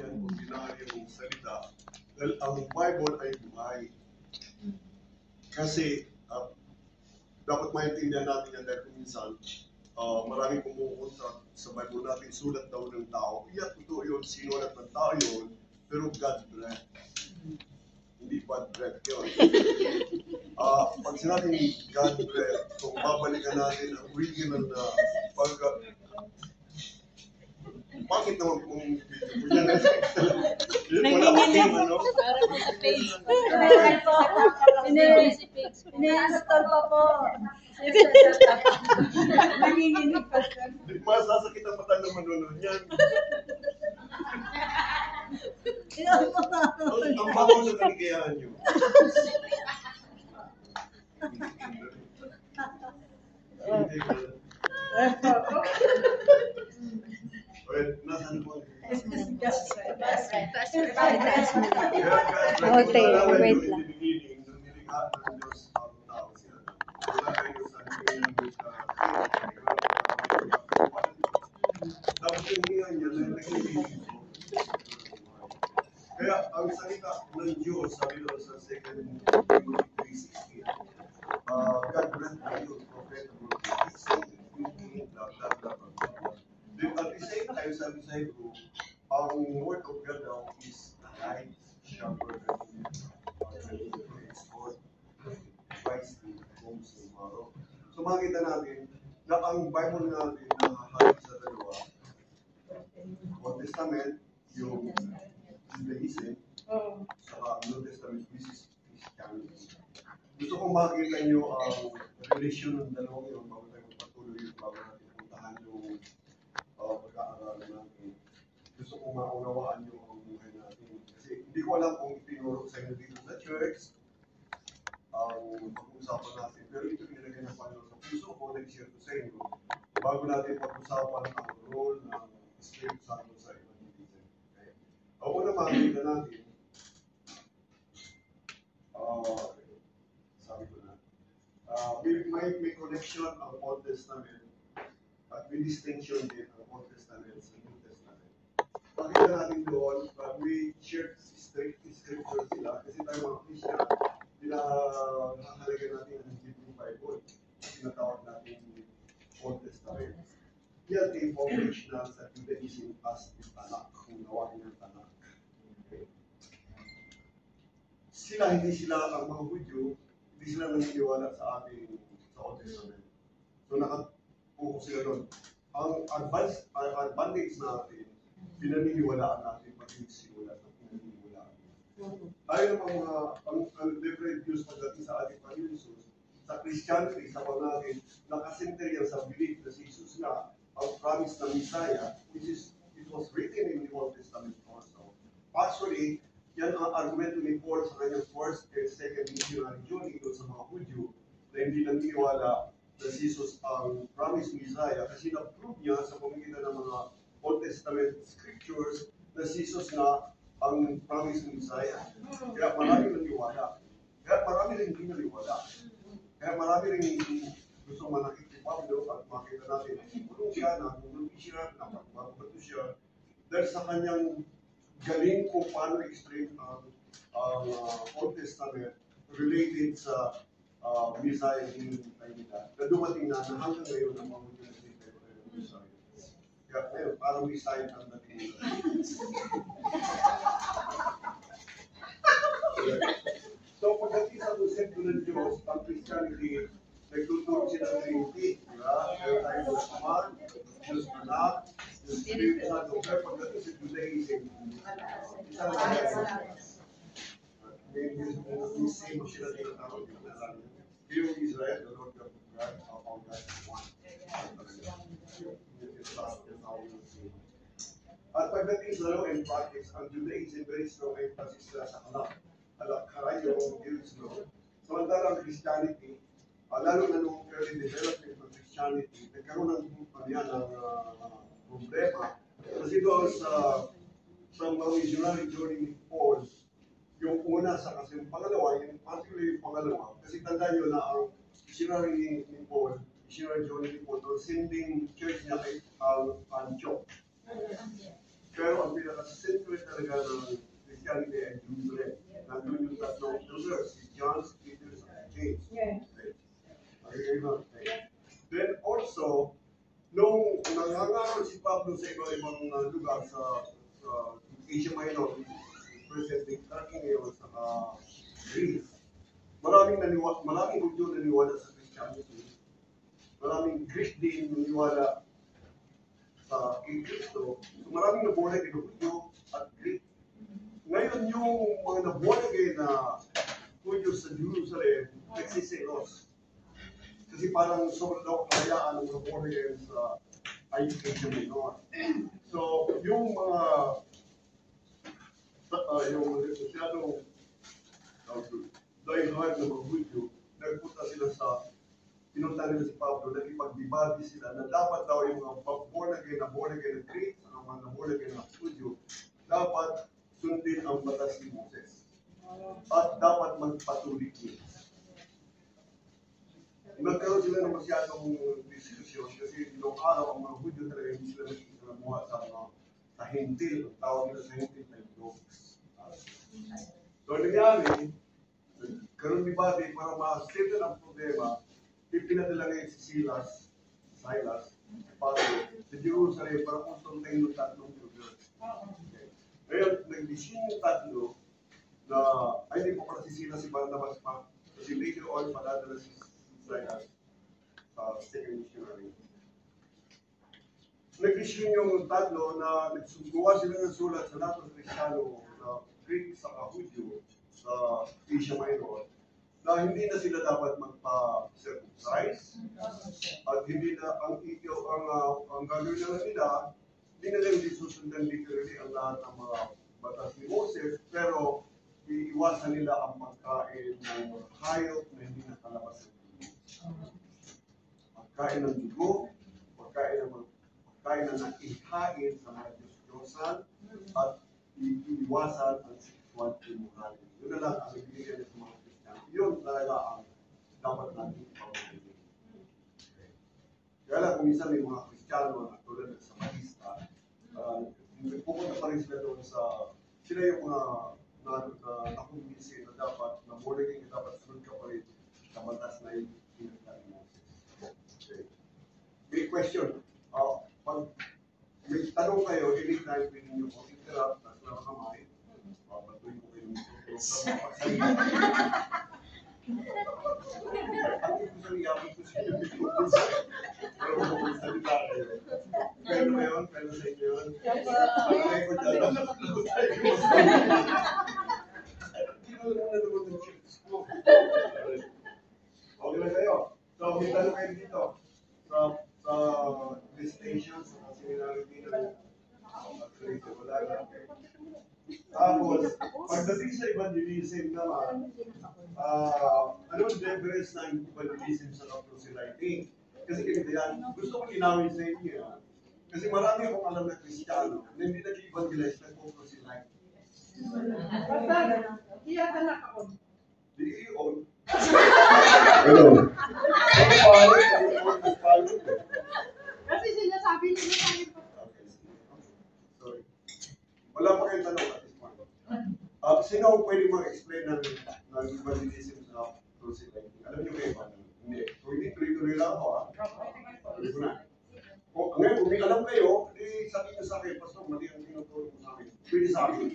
yan ordinaryong salita. Dahil ang Bible ay buhay. Kasi dapat maintindihan natin yan dahil minsan maraming kumukontra sa Bible natin, sulat daw ng tao. Iya, totoo yun, sinulat ng tao yun, pero God breath. Hindi bad breath yun. Pag sinabing God breath, kung babalikan natin ang original na bakit naman kung video wala pa team, ano? Para po sa page. Ini-install pa po. Nanginginig pa siya. Masasakit ang mata ng manonood yan. Ang bago sa kaligayahan nyo. Nasaan po? Okay, wait lang. Kaya ang salita ng Diyos, sabi doon sa 2 Timothy 3:16, God grant you prophetable teaching, blah, blah, blah, blah. Then at the same time, sabi sa Hebrew, ang word of God now is alive, sharper than two-edged wisely homes tomorrow. So makita natin na ang Bible natin nakahalik sa dalawa. Old Testament, yung Judaism, saka New Testament, which is Christianity. Gusto kong makita nyo ang relasyon ng dalawang yun bago tayo magpatuloy, bago natin puntahan yung pagka-aralan natin. Gusto kong maunawaan nyo ang buhay natin. Kasi hindi ko alam kung itinuro sa inyo dito sa church, ang pag-uusapan natin. Pero ito nilagay ng Panginoon sa puso ko, nag-share ko sa inyo, bago natin pag-usapan ang role ng Espiritu Santo sa evangelism. Okay. Ang una makikita natin, sabi ko na, may connection ang Old Testament at may distinction din ang Old Testament sa New Testament. Pakita natin doon, we share scripture sila kasi tayo mga Christian, nakakalaga natin ang Hebrew Bible. Tinatawag natin Old Testament. Yan ay foundational sa Judaism as the Tanakh, kung gawain ng Tanakh. Okay. Hindi sila ang mga Hudyo, hindi sila naniniwala sa ating sa Old Testament. So nakapokus sila doon. Ang advantage natin, pinaniniwalaan natin pag yung sinulat na pinaniniwalaan. Tayo namang ang different views pagdating sa ating Panginoon Jesus, sa Christianity, sa mga natin, nakasinter yan sa belief na si Jesus na ang promise ng Messiah, which is, it was written in the Old Testament also. Actually, yan ang argumento ni Paul sa kanyang first and second missionary journey doon sa mga Hudyo na hindi naniniwala na si Jesus ang promised Messiah kasi na-prove niya sa pamamagitan ng mga Old Testament scriptures na si Jesus na ang promised Messiah. Kaya marami naniniwala. Kaya marami rin hindi naniniwala. Kaya marami rin gusto manakit ni Pablo at makita natin na sigurong siya, nagugulo siya, napagbabato siya dahil sa kanyang galing kung paano explain ang Old Testament related sa Messiah in Tainida. Na dumating na hanggang ngayon ang mga Hudyo na sinipero ng Messiah. Kaya ngayon, parang may sign ang dating. So pagdating sa konsepto ng Diyos, ang Christianity, nagtuturo sila ng Trinity. Meron tayong Diyos Ama, Diyos Anak, Diyos Espiritu Santo. Pero pagdating sa Judaism, isa lang tayo. May same sila dito tawag yung nalang. Hear Israel, the Lord God, our God is one. At pagdating sa law and practice, ang Judaism very strong emphasis sila sa anak. Karayo o Jewish law. Samantalang ang Christianity, lalo na nung early development ng Christianity, nagkaroon ng problema. Kasi doon sa mga missionary journey ni Paul, yung una sa kasi yung pangalawa, yung particularly yung pangalawa, kasi tandaan nyo na ang missionary ni Paul, missionary journey ni Paul, doon sending church niya kay Antioch. Pero ang pinaka-central talaga ng Christianity ay Jerusalem. Nandun yung tatlong pillars, si John, Peter, and James. Yes. Okay, okay. Then also, nung nangangaral si Pablo sa iba-ibang lugar sa Asia Minor, present-day Turkey ngayon sa Greece, maraming Hudyo naniwala sa Christianity, maraming Greek din naniwala sa kay Kristo, so maraming nabuhay kay Hudyo at Greek. Ngayon yung mga nabuhay na Hudyo sa Jerusalem, nagsisilos. Kasi parang sobrang daw kalayaan ng mga born-again sa Asia Minor. So, yung mga yung masyadong dahil hard na mga Hudyo, nagpunta sila sa pinunta nila si Pablo, nagipag-debate sila na dapat daw yung mga born-again na Greek, ang mga born-again na Hudyo, dapat sundin ang batas ni Moses. At dapat magpatuloy nila. Nagkaroon sila ng masyadong diskusyon kasi noong araw ang mga Hudyo talaga hindi sila nakikita sa hintil, ang tawag nila sa hintil na dogs. So nangyari, nagkaroon ni Bati para ma-settle ang problema, ipinadala ngayon si Silas, para sa Jerusalem para konsultahin ng tatlong lugar. Ngayon, nag-decision yung tatlo na ay hindi po pala si Silas, si Barnabas pa, kasi later on padadala si Silas sa second missionary. Nag-issue yung tatlo na nagsugawa sila ng sulat sa lahat ng Kristiyano na Greek sa Hudyo sa Asia Minor na hindi na sila dapat magpa-circumcise at hindi na ang gagawin na nila, hindi na lang susundan literally ang lahat ng mga batas ni Moses, pero iiwasan nila ang pagkain ng hayop na hindi nakalabas ng dugo. Pagkain ng dugo, pagkain na naihain sa mga Diyos-Diyosan, at iiwasan ang sexual immorality. Yun na lang ang ibigay sa mga Kristiyano. Yun talaga ang dapat natin ipapagay. Kaya lang kung minsan may mga Kristiyano na tulad ng Samarista, pupunta pa rin sila doon sila yung mga nakumbisi na dapat, na morning na dapat sunod ka pa rin sa batas na yung pinagdaan mo. Okay. May question. Pag may tanong kayo, anytime pwede nyo po interrupt, nasa lang kamay, papatuloy ko kayo nito. Ang ito sa liyakin ko sa inyo, pero kung salita kayo. Pwede ba yun? Pwede sa inyo yun? Pwede ko dyan. Hindi mo lang nalunod ng chips ko. Okay lang kayo. So, may tanong kayo dito. Sa distinction, sa similarity ng wala na. Tapos, pagdating sa evangelism naman, ano ang difference ng evangelism sa proselyting? Kasi ganito yan, gusto ko linawin sa inyo yan. Kasi marami akong alam na Kristiyano na hindi nag-evangelize, nag-proselyte. Basta, iyakalak ako. Di iyon. Ano? Kasi sinasabi niyo sa akin po. Sorry. Wala pa kayong tanong at this point. Sino ang pwede mag-explain ng evangelism sa proselyting? Alam niyo kayo ba? Hindi. So, hindi tuloy-tuloy lang ako, ha? Tuloy ko na. Ngayon, kung may alam kayo, sabihin niyo sa akin, Pastor, mali ang tinuturo ko sa akin. Pwede sa akin.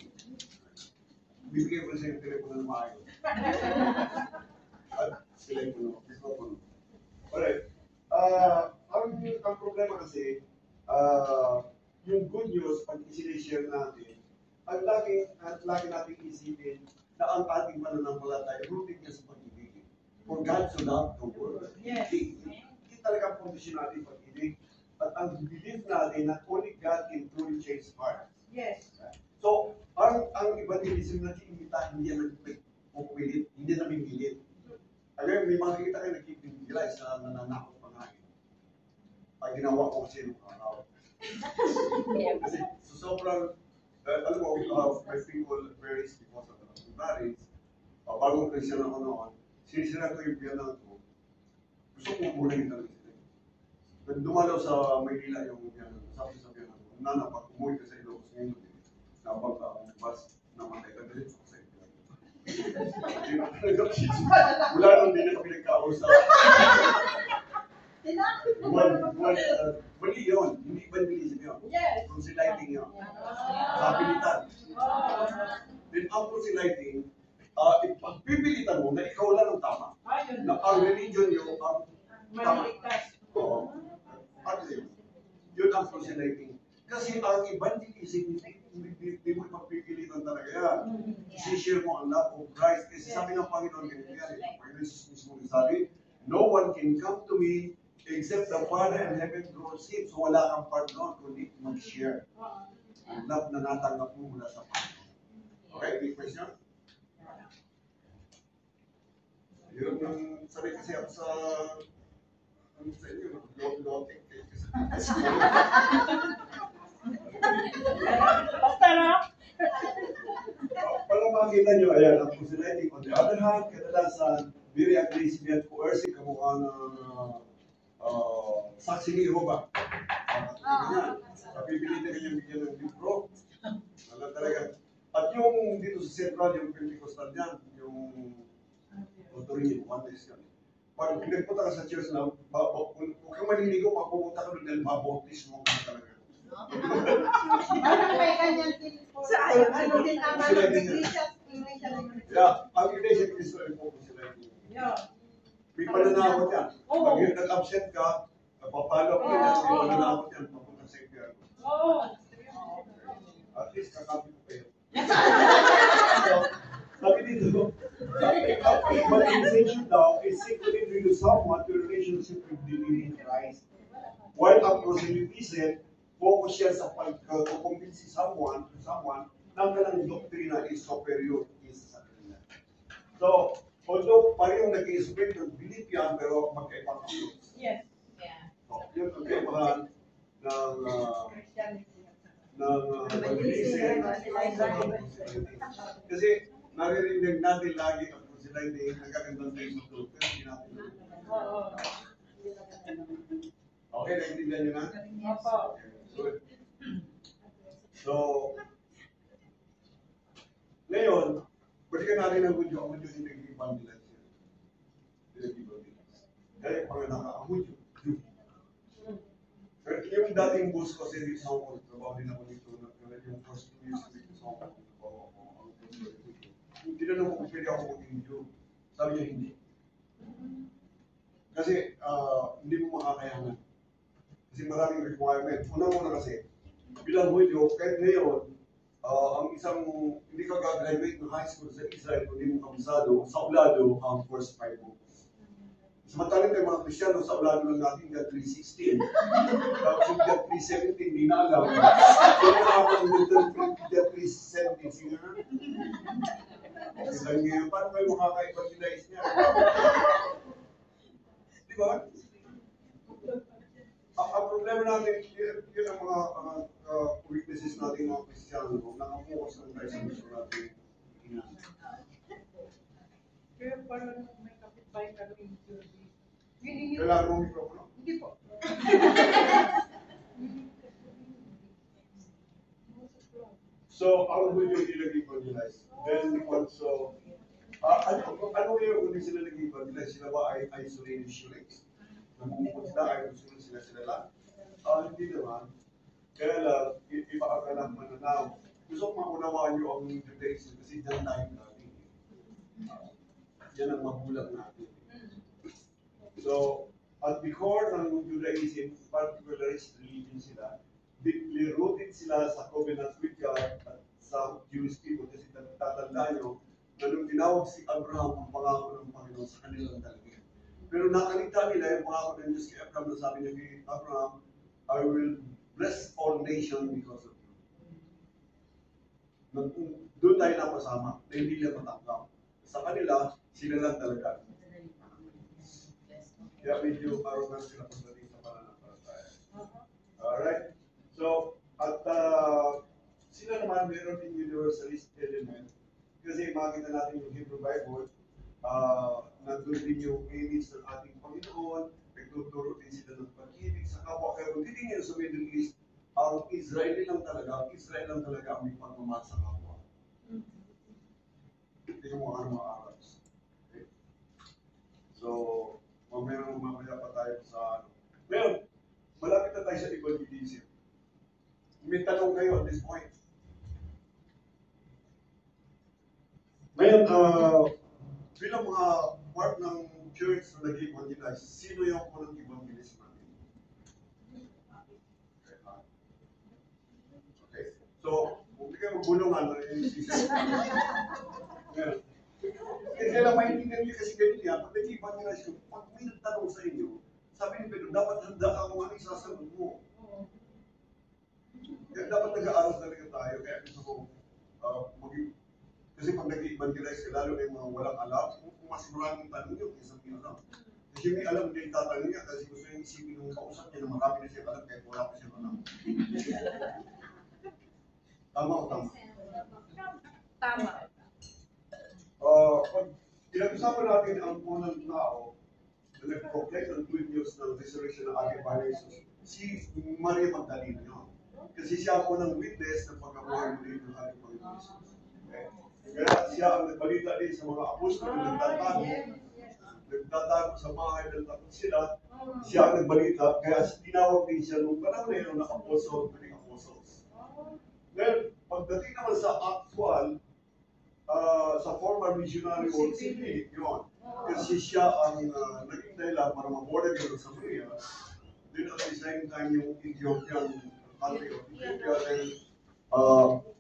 Bibigay ko sa yung telepono na maayos. At sila yung mikropono. Alright. Ang problema kasi, yung good news, pag isinishare natin, ang lagi natin isipin na ang ating mananampalataya, rooted niya sa pag-ibig. For God so loved the world. Yes. Hindi talaga kondisyon natin pag-ibig. At ang belief natin na only God can truly change hearts. Yes. So, ang evangelism na kinimita, hindi yan nagpipilit, hindi na pinilit. Again, may makikita kayo nagpipilize na nananakot pa nga. Ay, ginawa ko kasi nung araw. Kasi sobrang, alam mo, my people varies because of the marriage. Bagong Christian ako noon, sinisira ko yung biyanan ko. Gusto ko muna yung talaga sila. Dumalaw sa Maynila yung biyanan ko, sabi sa biyanan ko, nanapag, umuwi ka sa Ilocos ngayon, nabang ka ang bus, namatay ka din sa iyo. Wala nung hindi na kami nagkausap. Mali yun, hindi evangelism yun. Yes. Proselyting yun. Kapilitan. Then ang proselyting, pagpipilitan mo na ikaw lang ang tama. Na ang religion nyo ang tama. Oo. Actually, yun ang proselyting. Kasi ang evangelism, hindi mo ipagpipilitan talaga yan. I-share mo ang love of Christ. Kasi sabi ng Panginoon, ganito yan. Ang Panginoon Jesus mismo sabi, no one can come to me except the Father in heaven draws him. So wala kang part doon, kundi mag-share. Ang love na natanggap mo mula sa Panginoon. Okay, may question? Yun yung sabi kasi ako sa inyo, loting kayo kasi. Basta na. Para makita nyo, ayan, ang proselyting. On the other hand, kadalasan, very aggressive at coercive kamukha ng saksi ni Jehovah. Napipilitan kanyang bigyan ng libro. Alam talaga. At yung dito sa Central, yung Pentecostal yan, yung autorin yung oneness yan. Pag pinagpunta ka sa church na, kung kang maliligo, pupunta ka doon dahil mabautis mo ka talaga. Parang may ganyan din po. Ano din naman ang iglesia. Yeah, ang Iglesia Cristo ay po sila. May pananakot yan. Pag yun nag-absent ka, napapalo ko yan, may pananakot yan, papunta sa impyerno. At least kakapi ko kayo. Sabi dito, ang evangelization daw is simply to introduce someone to a relationship with the living Christ. While ang proselytism, focus siya sa pag-convince someone ng kanilang doktrina is superior kaysa sa kanila. So, although parehong nag-i-spread ng belief yan, pero magkaibang approach. Yes. So, yun ang kaibahan ng evangelism. Kasi naririnig natin lagi ang proselyting nagkagandang tayo sa tulog, pero hindi natin okay, naiintindihan nyo na? Good. So, ngayon, balikan natin ang Hudyo. Ang Hudyo hindi nag-evangelize siya. Kaya panganak ka, ang Hudyo. Pero yung dating boss ko sa Hong Kong, trabaho din ako dito, yung first 2 years dito sa Hong Kong, tinanong ko kung pwede ako maging Jew. Sabi niya hindi. Kasi hindi mo makakayanan. Kasi maraming requirement. Unang-una kasi, bilang Hudyo, kahit ngayon, ang isang, hindi ka gagraduate ng high school sa Israel kung hindi mo kabisado, sa ulado ang first 5 books. Samantalang tayo mga Kristyano, sa ulado lang natin God 3:16. Tapos yung God 3:17, hindi na alam. So na ako ng God 3:17, sige na. Isang ngayon, paano kayo makaka-evangelize niya? Di ba? Ang problema natin, yun ang mga weaknesses natin mga Kristyano, nakapokus lang tayo sa gusto natin. Kaya parang may kapitbahay kami yung service. Kailangan mong mikropono. Hindi po. So, ang Hudyo hindi nag-evangelize. Then, also, ano yung hindi sila nag-evangelize? Sila ba ay isolationist? Namumukod sila, ay gusto sila lang? Hindi naman. Kaya lang, iba ang anak mananaw. Gusto kong maunawaan nyo ang Judaism kasi dyan tayo natin. Yan ang magulang natin. So, at the core ng Judaism, particularist religion sila, deeply rooted sila sa covenant with God at sa Jewish people. Kasi tatandaan nyo, na nung tinawag si Abraham ang pangako ng Panginoon sa kanilang dalagyan. Pero nakalita nila yung pangako ng Diyos kay Abraham na sabi niya kay Abraham, I will bless all nations because of you. Doon tayo napasama, na hindi nila matanggap. Sa kanila, sila lang talaga. Kaya medyo arrogant sila pagdating sa pananampalataya. Alright? So, at sila naman meron din universalist element. Kasi makita natin yung Hebrew Bible, nandun din yung image ng ating Panginoon, nagtuturo din sila ng pag-ibig sa kapwa. Kaya kung titingin sa Middle East, ang Israel lang talaga ang may pagmamahal sa kapwa. Hindi mo mga Arabs. Okay? So, mamaya pa tayo sa ano. Ngayon, malapit na tayo sa evangelism. May tanong kayo at this point. Ngayon, bilang mga part ng church na nag-evangelize, sino yung unang evangelist natin? Okay. So, kung hindi kayo magbulungan, kasi lang maintindihan niyo kasi ganito yan, pag nag-evangelize ko, pag may nagtanong sa inyo, sabi ni Pedro, dapat handa ka kung ano yung sasagot mo. Kaya dapat nag-aaral talaga tayo, kaya gusto ko, kasi pag nag-evangelize ka, lalo na yung mga walang alam, kung mas maraming tanong yun, isang alam. Kasi may alam na yung tatanong niya, kasi gusto yung isipin ng kausap niya na marami na siya alam, kahit wala pa siya alam. Tama o tama? Tama. Pag pinag-usapan natin ang unang tao na nag-proclaim ng good news ng resurrection ng ating Panginoon Jesus, si Maria Magdalena yun. Kasi siya ang unang witness ng pagkabuhay muli ng ating Panginoon Jesus. Okay? Kaya siya ang nagbalita din sa mga apostol na nagtatago sa bahay ng takot sila. Siya ang nagbalita, kaya tinawag din siya nung panahon na yun na apostle, piling apostles. Ngayon, pagdating naman sa actual, sa former missionary work, hindi yun. Kasi siya ang naging dahilan para mag-born again sa Maria. Then at the same time, yung Ethiopian country of Ethiopia, then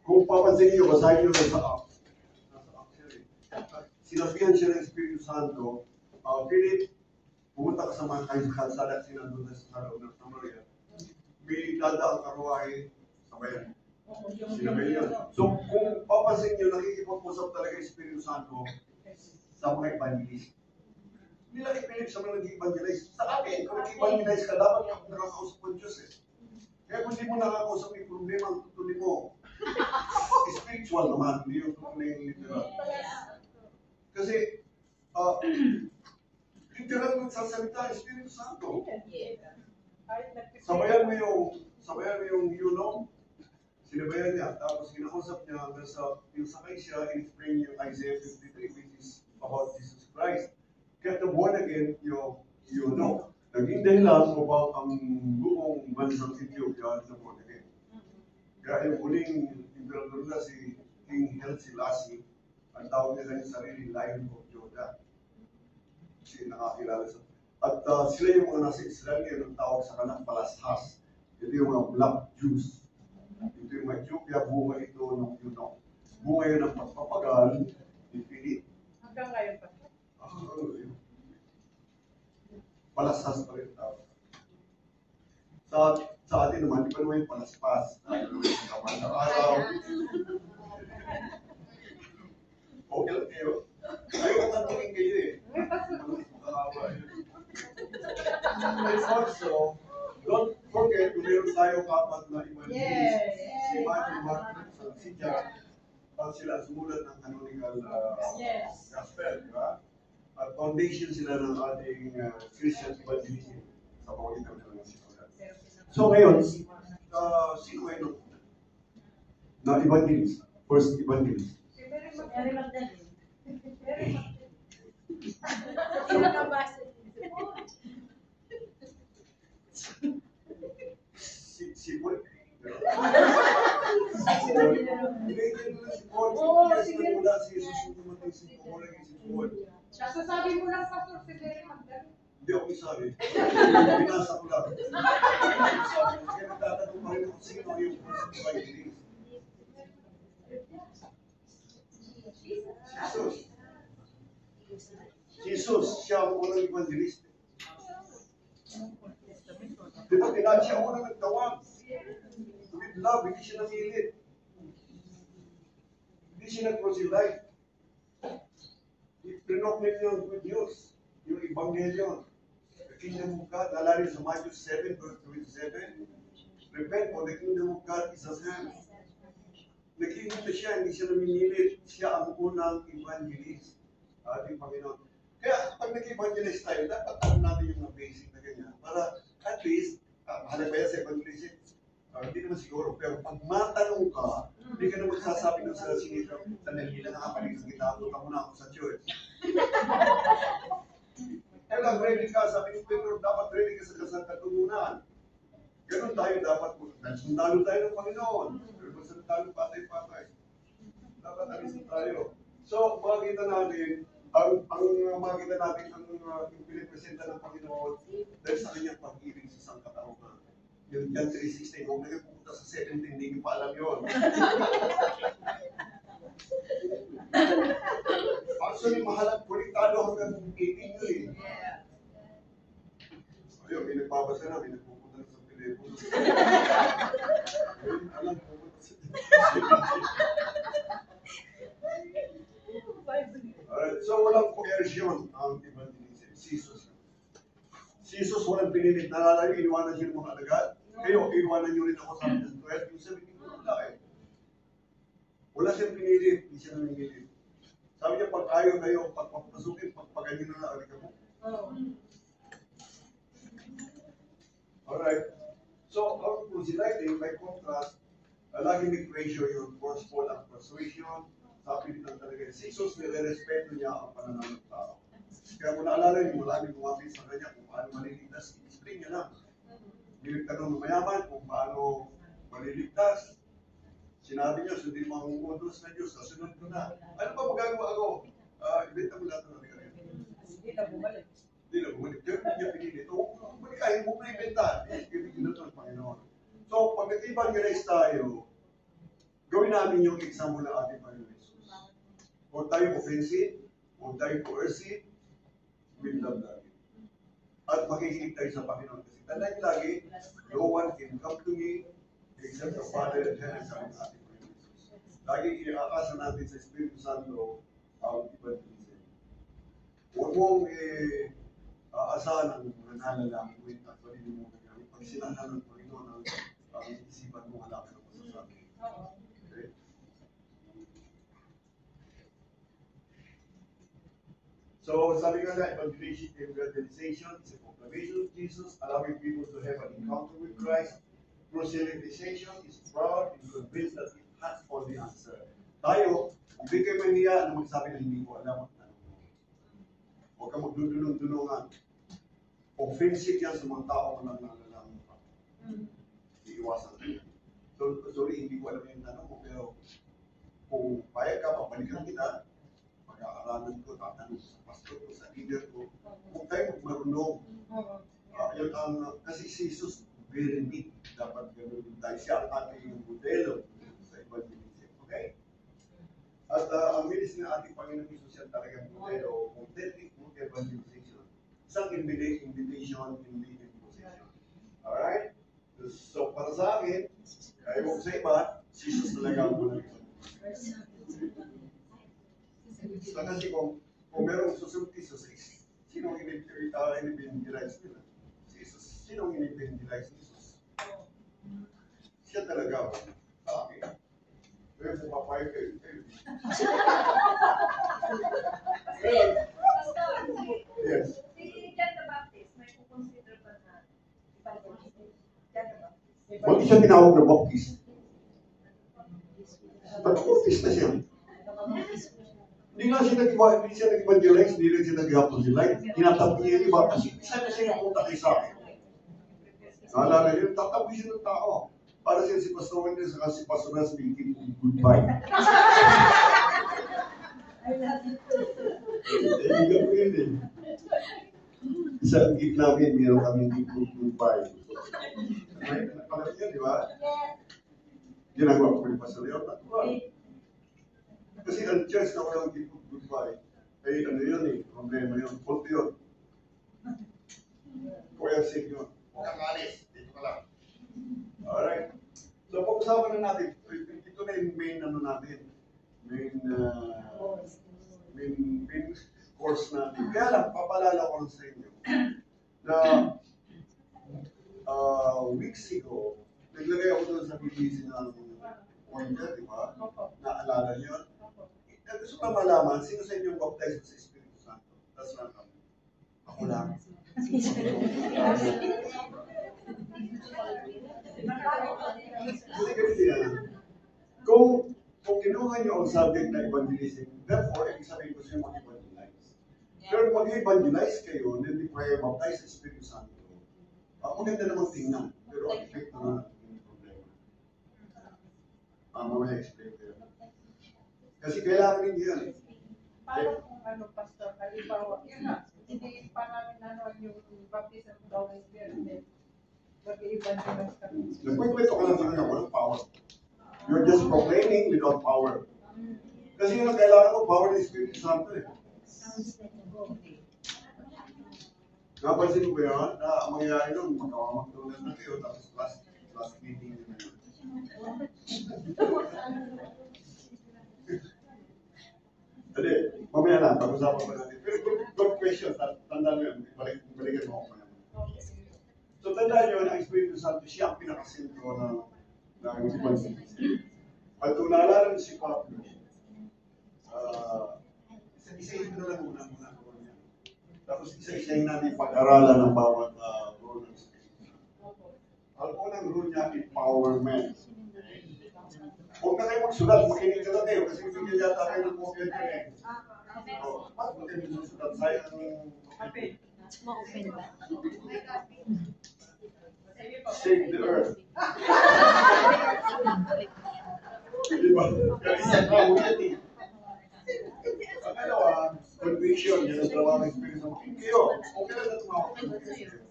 kung papansin niyo, basahin niyo na sa sinabihan siya ng Espiritu Santo, Philip, pumunta ka sa mga kayo sa kalsada at sinandun sa loob ng Samaria. May dadaang karuwahe sa bayan. Sinabi yun. So, kung papansin nyo, nakikipag-usap talaga yung Espiritu Santo sa mga evangelist. Hindi lang ipilit sa mga nag-evangelize. Sa akin, kung nag-evangelize ka, dapat nakakausap ng Diyos eh. Kaya kung hindi mo nakakausap yung problema, ang tutuloy mo, spiritual naman, hindi yung tutuloy yung literal. Kasi, literal nagsasalita ang Espiritu Santo. Sabayan mo yung you know, sinabayan niya, tapos kinausap niya hanggang sa yung sakay siya, in-explain yung Isaiah 53, which is about Jesus Christ. Kaya the born again, you know. Naging dahilan upang ang buong bansang Ethiopia na born again. Kaya yung huling emperador na si King Haile Selassie, ang tawag nila yung sarili, Lion of Judah. Kasi nakakilala sa... At sila yung mga nasa Israel ngayon ang tawag sa kanang palashas. Ito yung mga Black Jews. Ito yung Ethiopia, bunga ito ng yunong. Bunga yun ang pagpapagal ni Philip. Hanggang ngayon pa. Palasas pa rin tawag. Sa atin naman, di pa naman yung palaspas. Ano naman yung kaman ng araw. Okay lang kayo. Ayaw ka tanongin kayo eh. Makakaba yun. And also, don't forget, kung meron tayo kapat na evangelist, si Matthew, Mark, si John, sila sumulat ng canonical gospel, di ba? At foundation sila ng ating Christian evangelism sa pamagitan ng sinulat. So ngayon, sino ngayon na evangelist? First evangelist. Mary Magdalene. Si Paul. Si Paul. Wala si Jesus yung dumating si Paul. Sasabi mo lang, Pastor, si Mary Magdalene. Hindi ako isabi. Pinasa ko lang. Kaya nagtatanong pa rin kung sino yung first evangelist. Jesus, siya ang unang evangelist. Dito, siya ang unang nagtawag. With love, hindi siya nangilit. Hindi siya nag-proselyte. Pinoclaim niya ang good news, yung Evangelion. The kingdom of God, nalari sa Matthew 7, verse 27. Repent, for the kingdom of God is at hand. Nag-iinita siya, hindi siya namimilit. Siya ang unang evangelist. Ating Panginoon. Kaya pag nag-evangelize tayo, dapat alam natin yung mga basic na ganyan. Para at least, mahalaga yan sa evangelism. Hindi naman siguro, pero pag matanong ka, hindi ka na magsasabi ng sa sinito, sandali lang nakapalik ng kita, punta muna ako sa church. Kailangan ready ka, sabi ni Pedro, dapat ready ka sa kasangkatununan. Ganun tayo dapat, sundalo tayo ng Panginoon. Pero sundalo patay-patay. Dapat alisin tayo. So, makikita natin, ang makikita natin ang pinipresenta ng Panginoon dahil sa kanyang pag-ibig sa sangkatauhan. Yung John 3:16, kung nagpupunta sa 17, hindi ko pa alam yun. Actually, mahal, konektado hanggang 18 yun eh. Ayun, may nagbabasa na, may nagpupunta na sa telepono. Ayun, alam, pupunta sa Alright, so walang coercion ang evangelism. Si Jesus walang pinilit. Nalala nyo, iniwanan siya ng mga alagad. Kayo, iniwanan nyo rin ako sa amin ng 12. Yung 17 ko wala eh. Wala siyang pinilit. Hindi siya nangingilit. Sabi niya, pag ayaw kayo, pag papasukin, pagpaganyan na lang ka mo. Alright. So, ang proselyting, by contrast, lagi may pressure yung forceful and persuasion. Sabi nito talaga, si Jesus, nire-respeto niya ang pananaw ng tao. Kaya kung naalala niyo, marami kumapit sa kanya kung paano maliligtas, explain niya lang. Niligtanong ng mayaman kung paano maliligtas. Sinabi niya, sundin mo ang utos na Diyos, kasunod ko na. Ano ba magagawa ko? Ibenta mo lahat ng narigarin. Hindi na bumalik. Hindi na bumalik. Kaya niya pinili. Bumalik mo na ibenta. Ibigin ng Panginoon. So, pag nag-evangelize tayo, gawin namin yung example ng ating Panginoon Jesus. Huwag tayo offensive, huwag tayo coercive, with love lagi. At makikinig tayo sa Panginoon. Kasi tandaan lagi, no one can come to me except the Father and heaven sa ating Panginoon Jesus. Lagi iaakasan natin sa Espiritu Santo ang evangelism. Huwag mong aasahan ang nananalangin at palilimutan namin. Pag sinahan ng Panginoon ang isipan mo, wala ka ng masasabi. Okay? So, sabi nga na, evangelization is a proclamation of Jesus, allowing people to have an encounter with Christ. Proselytization is proud and convinced that it has all the answer. Tayo, hindi kayo mahiya na magsabi na hindi ko alam ang tanong mo. Huwag ka magdudulong-dulungan. Offensive yan sa mga tao na nalalaman pa. Iiwasan ka. So, sorry, hindi ko alam yung tanong mo, pero kung payag ka, papalikan kita, pag-aaralan ko, tatanong sa pastor ko, sa leader ko, kung tayo marunong. Yun ang, kasi si Jesus, very neat. Dapat gano'n din tayo. Siya ang ating modelo sa evangelism. Okay? At ang minis ng ating Panginoon Jesus yan talagang modelo, authentic evangelization. Isang invitation, hindi imposition. Alright? So, para sa akin, kaya mo sa iba, si Jesus talaga ang unang evangelization. Kasi kung merong susunod Jesus, sinong in-evangelize nila? Jesus. Sinong in-evangelize ni Jesus? Siya talaga. Okay. Pero kung papayag kayo. Yes. Si John the Baptist, may kukonsider ba na evangelist? John the Baptist. Bakit siya tinawag na Baptist? Baptist na siya. Hindi siya nag-evangelize, hindi rin siya nag-apostolize. Tinatabi niya yung iba kasi isa na siya yung punta kay sa akin. Naalala yun, tatabi siya ng tao. Para siya si Pastor Wendell sa si Pastor Nas speaking goodbye. Hindi ka pwede. Sa gitna namin, meron kami goodbye. Alam niya, di ba? Ginagawa ko ni Pastor Leon. Kasi ang church na walang goodbye, ay ano yun eh, problema yun, fault yun. Coercive yun. Huwag kang alis, dito ka lang. Alright. So, pag-usapan na natin, ito na yung main ano natin, main course natin. Kaya lang, papalala ko lang sa inyo na weeks ago, naglagay ako doon sa BBC ng pointer, di ba? Naalala niyo? Gusto ko malaman, sino sa inyo baptized sa Espiritu Santo? That's not kami. Ako lang. kung kinuha niyo ang subject na evangelism, therefore, ibig sabihin ko siya mag-evangelize. Pero kung mag-evangelize kayo, hindi pa kayo baptize sa Espiritu Santo, maganda naman tingnan. Pero ang epekto na yung problema. Mamaya explain ko yun. Kasi kailangan din yun. Paano kung pastor, halimbawa, yun nga, hindi pa namin yung baptism of the Holy Spirit, mag-evangelize kami. Nagkwento ka lang sa kanya, walang power. You're just proclaiming without power. Kasi yun ang kailangan mo, power ng Espiritu Santo eh. Napansin ko yun, na ang mangyayari nun, magkawamagtunan na kayo, tapos class meeting yun na yun. Hindi, mamaya na, pag-usapan pa natin. Pero good question, tandaan mo yun, balikan mo ako naman. So tandaan nyo, ang Espiritu Santo, siya ang pinakasentro ng evangelism. At kung naalala niyo si Pablo, isa-isahin ko na lang muna. Tapos isa-isahin natin pag-aralan ng bawat role ng Espiritu. Ang unang role niya, empowerment. Huwag na kayo magsulat, makinig ka na kayo, kasi bigyan yata kayo ng kopya nyo eh. Bakit mo kayo magsulat? Sayang ng Ma-open ba? save the earth. Diba? Kaya isa na ulit eh. Ang dalawa, conviction, yan ang trabaho ng Espiritu Santo. Kayo, okay lang na tumawag kayo.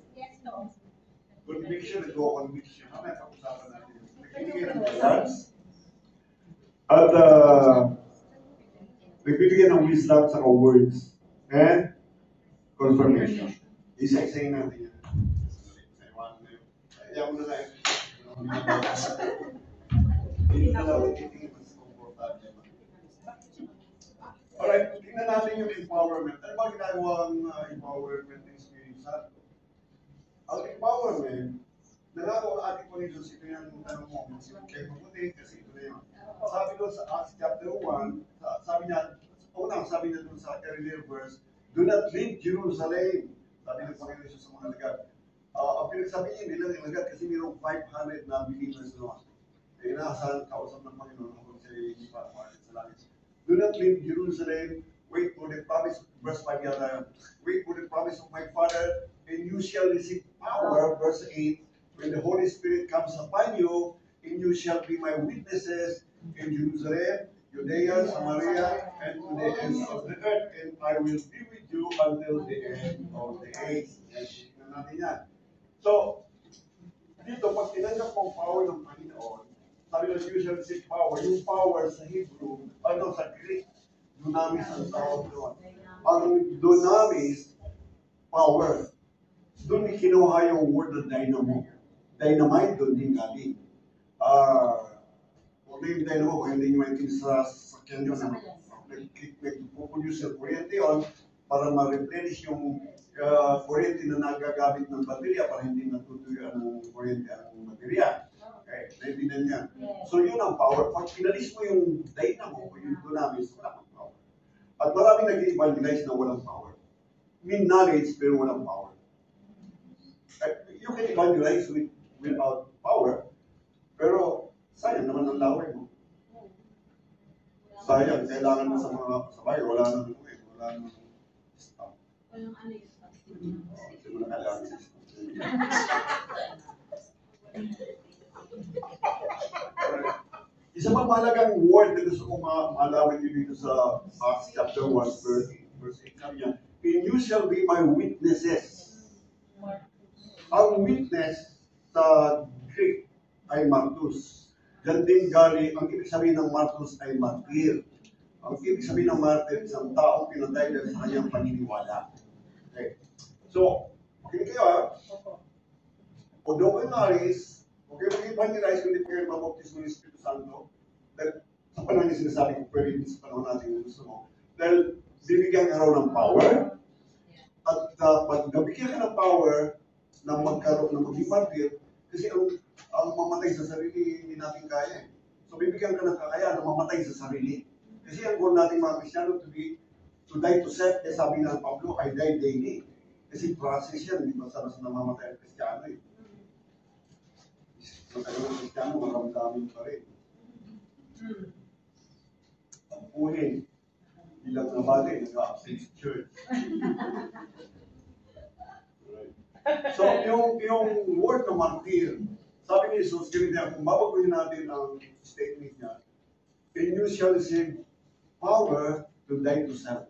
Conviction, nag-conviction. Mamaya kapusapan natin. Nagbibigyan ng results. At nagbibigyan ng wisdom sa words and confirmation. Isa-isayin natin yan. Ayaw mo na tayo. Hindi na lang titingin mas komportable. Alright, tingnan natin yung empowerment. Ano ba ginagawa ang empowerment ng Espiritu Santo? Ang empowerment, nangako ang ating Panginoon, ito yung tanong mo, kaya mabuti kasi ito na yun. Sabi doon sa Acts chapter 1, sabi niya doon sa earlier verse, do not leave Jerusalem. Sabi ng Panginoon sa mga lagat. Ang pinagsabi niya, hindi lang yung lagat kasi mayroong 500 na believers naman. Kaya naasahan kausap ng Panginoon kung siya hindi pa sa langit. Do not leave Jerusalem, wait for the promise, verse 5 yata, wait for the promise of my Father, and you shall receive power, verse 8, when the Holy Spirit comes upon you, and you shall be my witnesses in Jerusalem, Judea, Samaria, and to the ends of the earth, and I will be with you until the end of the age. Tingnan natin yan. So, dito, pag tinanggap mo ang power ng Panginoon, sabi ng usual receive power, yung power sa Hebrew, sa Greek, dunamis ang tawag doon. Ang dunamis, power, doon kinuha yung word ng dynamo. Dynamite, doon din galing. Huwag na yung dynamo, kung hindi nyo maintindihan sa sakyan yun, nag-produce yung kuryente yun para ma-replenish yung kuryente na nagagamit ng baterya para hindi natutuyo ng kuryente ang baterya. Okay, naibinan niya. So yun ang power. Pag pinalis mo yung dynamo, yung dunamis, wala kang power. At maraming nag-evangelize na walang power. Mean knowledge, pero walang power. You can evangelize without power, pero sayang naman ang laway mo. Sayang, kailangan mo sa mga sabay, wala nang staff. Walang ano yung staff. Hindi mo na kailangan sa staff. Isa pa mahalagang word na gusto kong malaman nyo dito sa Acts chapter 1, verse 8. Sabi niya, and you shall be my witnesses. Ang witness sa Greek ay martus. Diyan din galing, ang ibig sabihin ng martus ay martir. Ang ibig sabihin ng martir, isang taong pinatay dahil sa kanyang paniniwala. Okay. So, okay kayo ha? Although kayo naris, okay mag-evangelize kung hindi kayo mabaptismo ng Espiritu Santo, dahil sa panahon yung sinasabi ko, pwede din sa panahon natin yung gusto mo, dahil bibigyan ka raw ng power, at pag nabigyan ka ng power, na magkaroon ng maging martir, kasi ang mamatay sa sarili, hindi natin kaya. So bibigyan ka ng kakaya na mamatay sa sarili. Kasi ang goal natin mga Kristyano to die to self, eh sabi ng Pablo, I die daily. Kasi process yan, hindi ba sana sa namamatay ang Kristyano eh. So tayo ng Kristyano, maramdamin pa rin. Tampuhin. Bilang nabali, nag-a-absent sa church. So, yung word na martir, sabi ni Jesus, ganyan, kung babaguhin natin ang statement niya, and you shall receive power to die to self.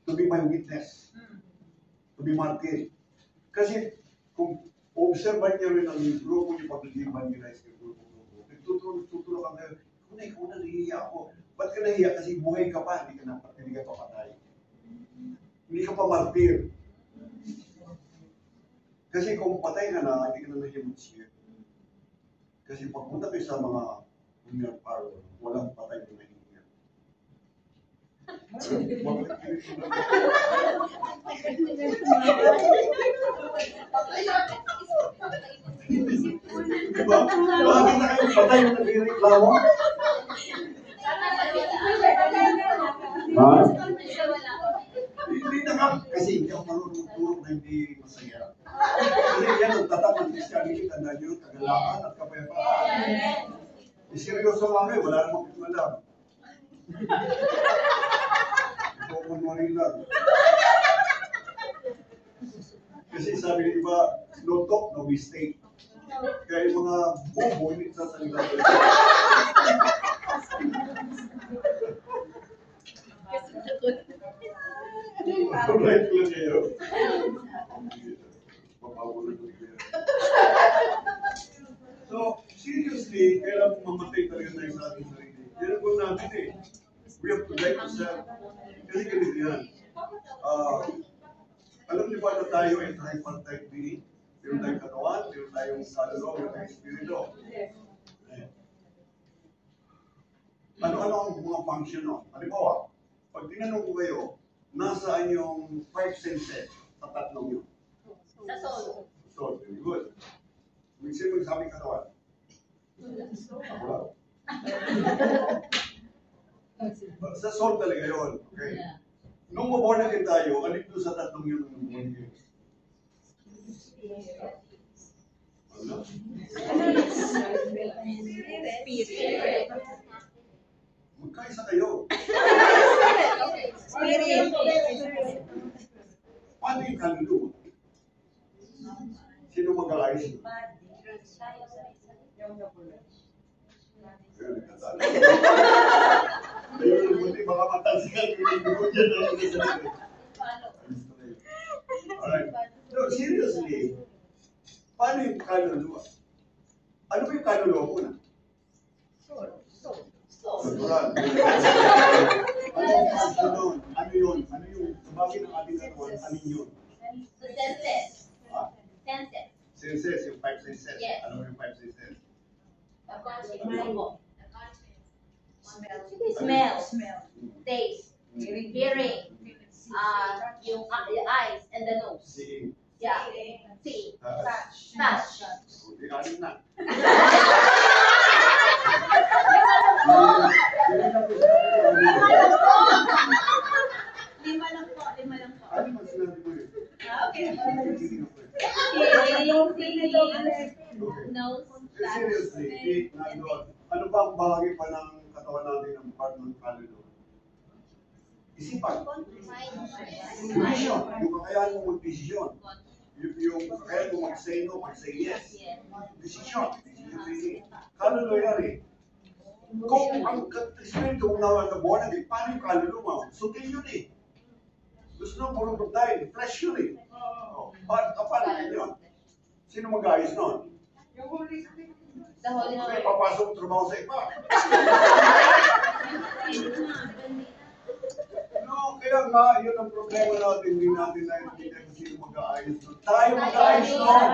To be my witness. To be martir. Kasi, kung observan niyo rin ang grupo niyo pagliliban nila sa grupo, nagtutulog ang kayo, ikaw na nahihiya ako. Ba't ka nahihiya? Kasi buhay ka pa, hindi ka pa patay. Hindi ka pa martir. Kasi kung patay ka na, hindi ka na nahihiya. Kasi pagpunta kayo sa mga hunger power, walang patay na nahihiya. Diba? Bakit na kayo patay na nagreklamo? Ha? Hindi na ka, kasi hindi ako marunong magtulog na hindi masaya. Kasi yan ang tatak ng Christianity, tandaan nyo, kagalakan at kapayapaan. Seryoso lang kayo, wala namang pitumalam. Ito kunwari lang. Kasi sabi ng iba, no talk, no mistake. Kaya yung mga bobo, hindi sa salita. Right lang kayo. So, seriously, kailan mamatay talaga tayo sa ating sarili. Yan po natin eh. We have to like ourselves. Kasi ganito yan. Alam niyo ba na tayo ay tripartite being? Meron tayong katawan, meron tayong kaluluwa, meron tayong espiritu. Ano-ano ang mga function no? Halimbawa, pag tinanong ko kayo, nasaan yung 5 senses sa tatlong yun? Sa soul. Soul, very good. Sino magsabing katawan? Ako lang. Sa soul talaga yun. Okay. Nung maborn again tayo, alin doon sa tatlong yun ng born again? Ano? Spirit. Magkaisa kayo. Paano yung kaluluwa? Sino mag-aayos? Ayun, buti baka matansikan yung linggo dyan. Alright. No, seriously, paano yung kaluluwa? Ano ba yung kaluluwa muna? Natural. Ano yun? Ano yung sabagin ng ating katawan? Ano yun? Senses. Ha? Senses. Senses, yung 5 senses. Yes. Ano yung 5 senses? Smell. Taste. Hearing. Yung eyes and the nose. Seeing. Yeah. See. Touch. Touch. Hindi anin na. Lima lang po. Ano man sinabi mo yun? Okay. Nose. Seriously, ano ba ang bahagi pa ng katawan natin ng part ng kaluluwa? Isipan. Desisyon. Yung kakayahan mo mag-desisyon. Yung kakayahan mo mag-say no, mag-say yes. Desisyon. Kaluluwa yan eh. Kung ang espiritu mo na born again, paano yung kaluluwa? Sutil yun eh. Gusto nang puro tayo, flesh yun eh. Paano yun? Sino mag-ayos nun? Yung Holy Spirit. The Holy Kaya Spirit. papasok trabaho sa iba. No, kaya nga, yun ang problema natin. Hindi natin naiintindihan kung sino mag-aayos nun. Tayo mag-aayos nun.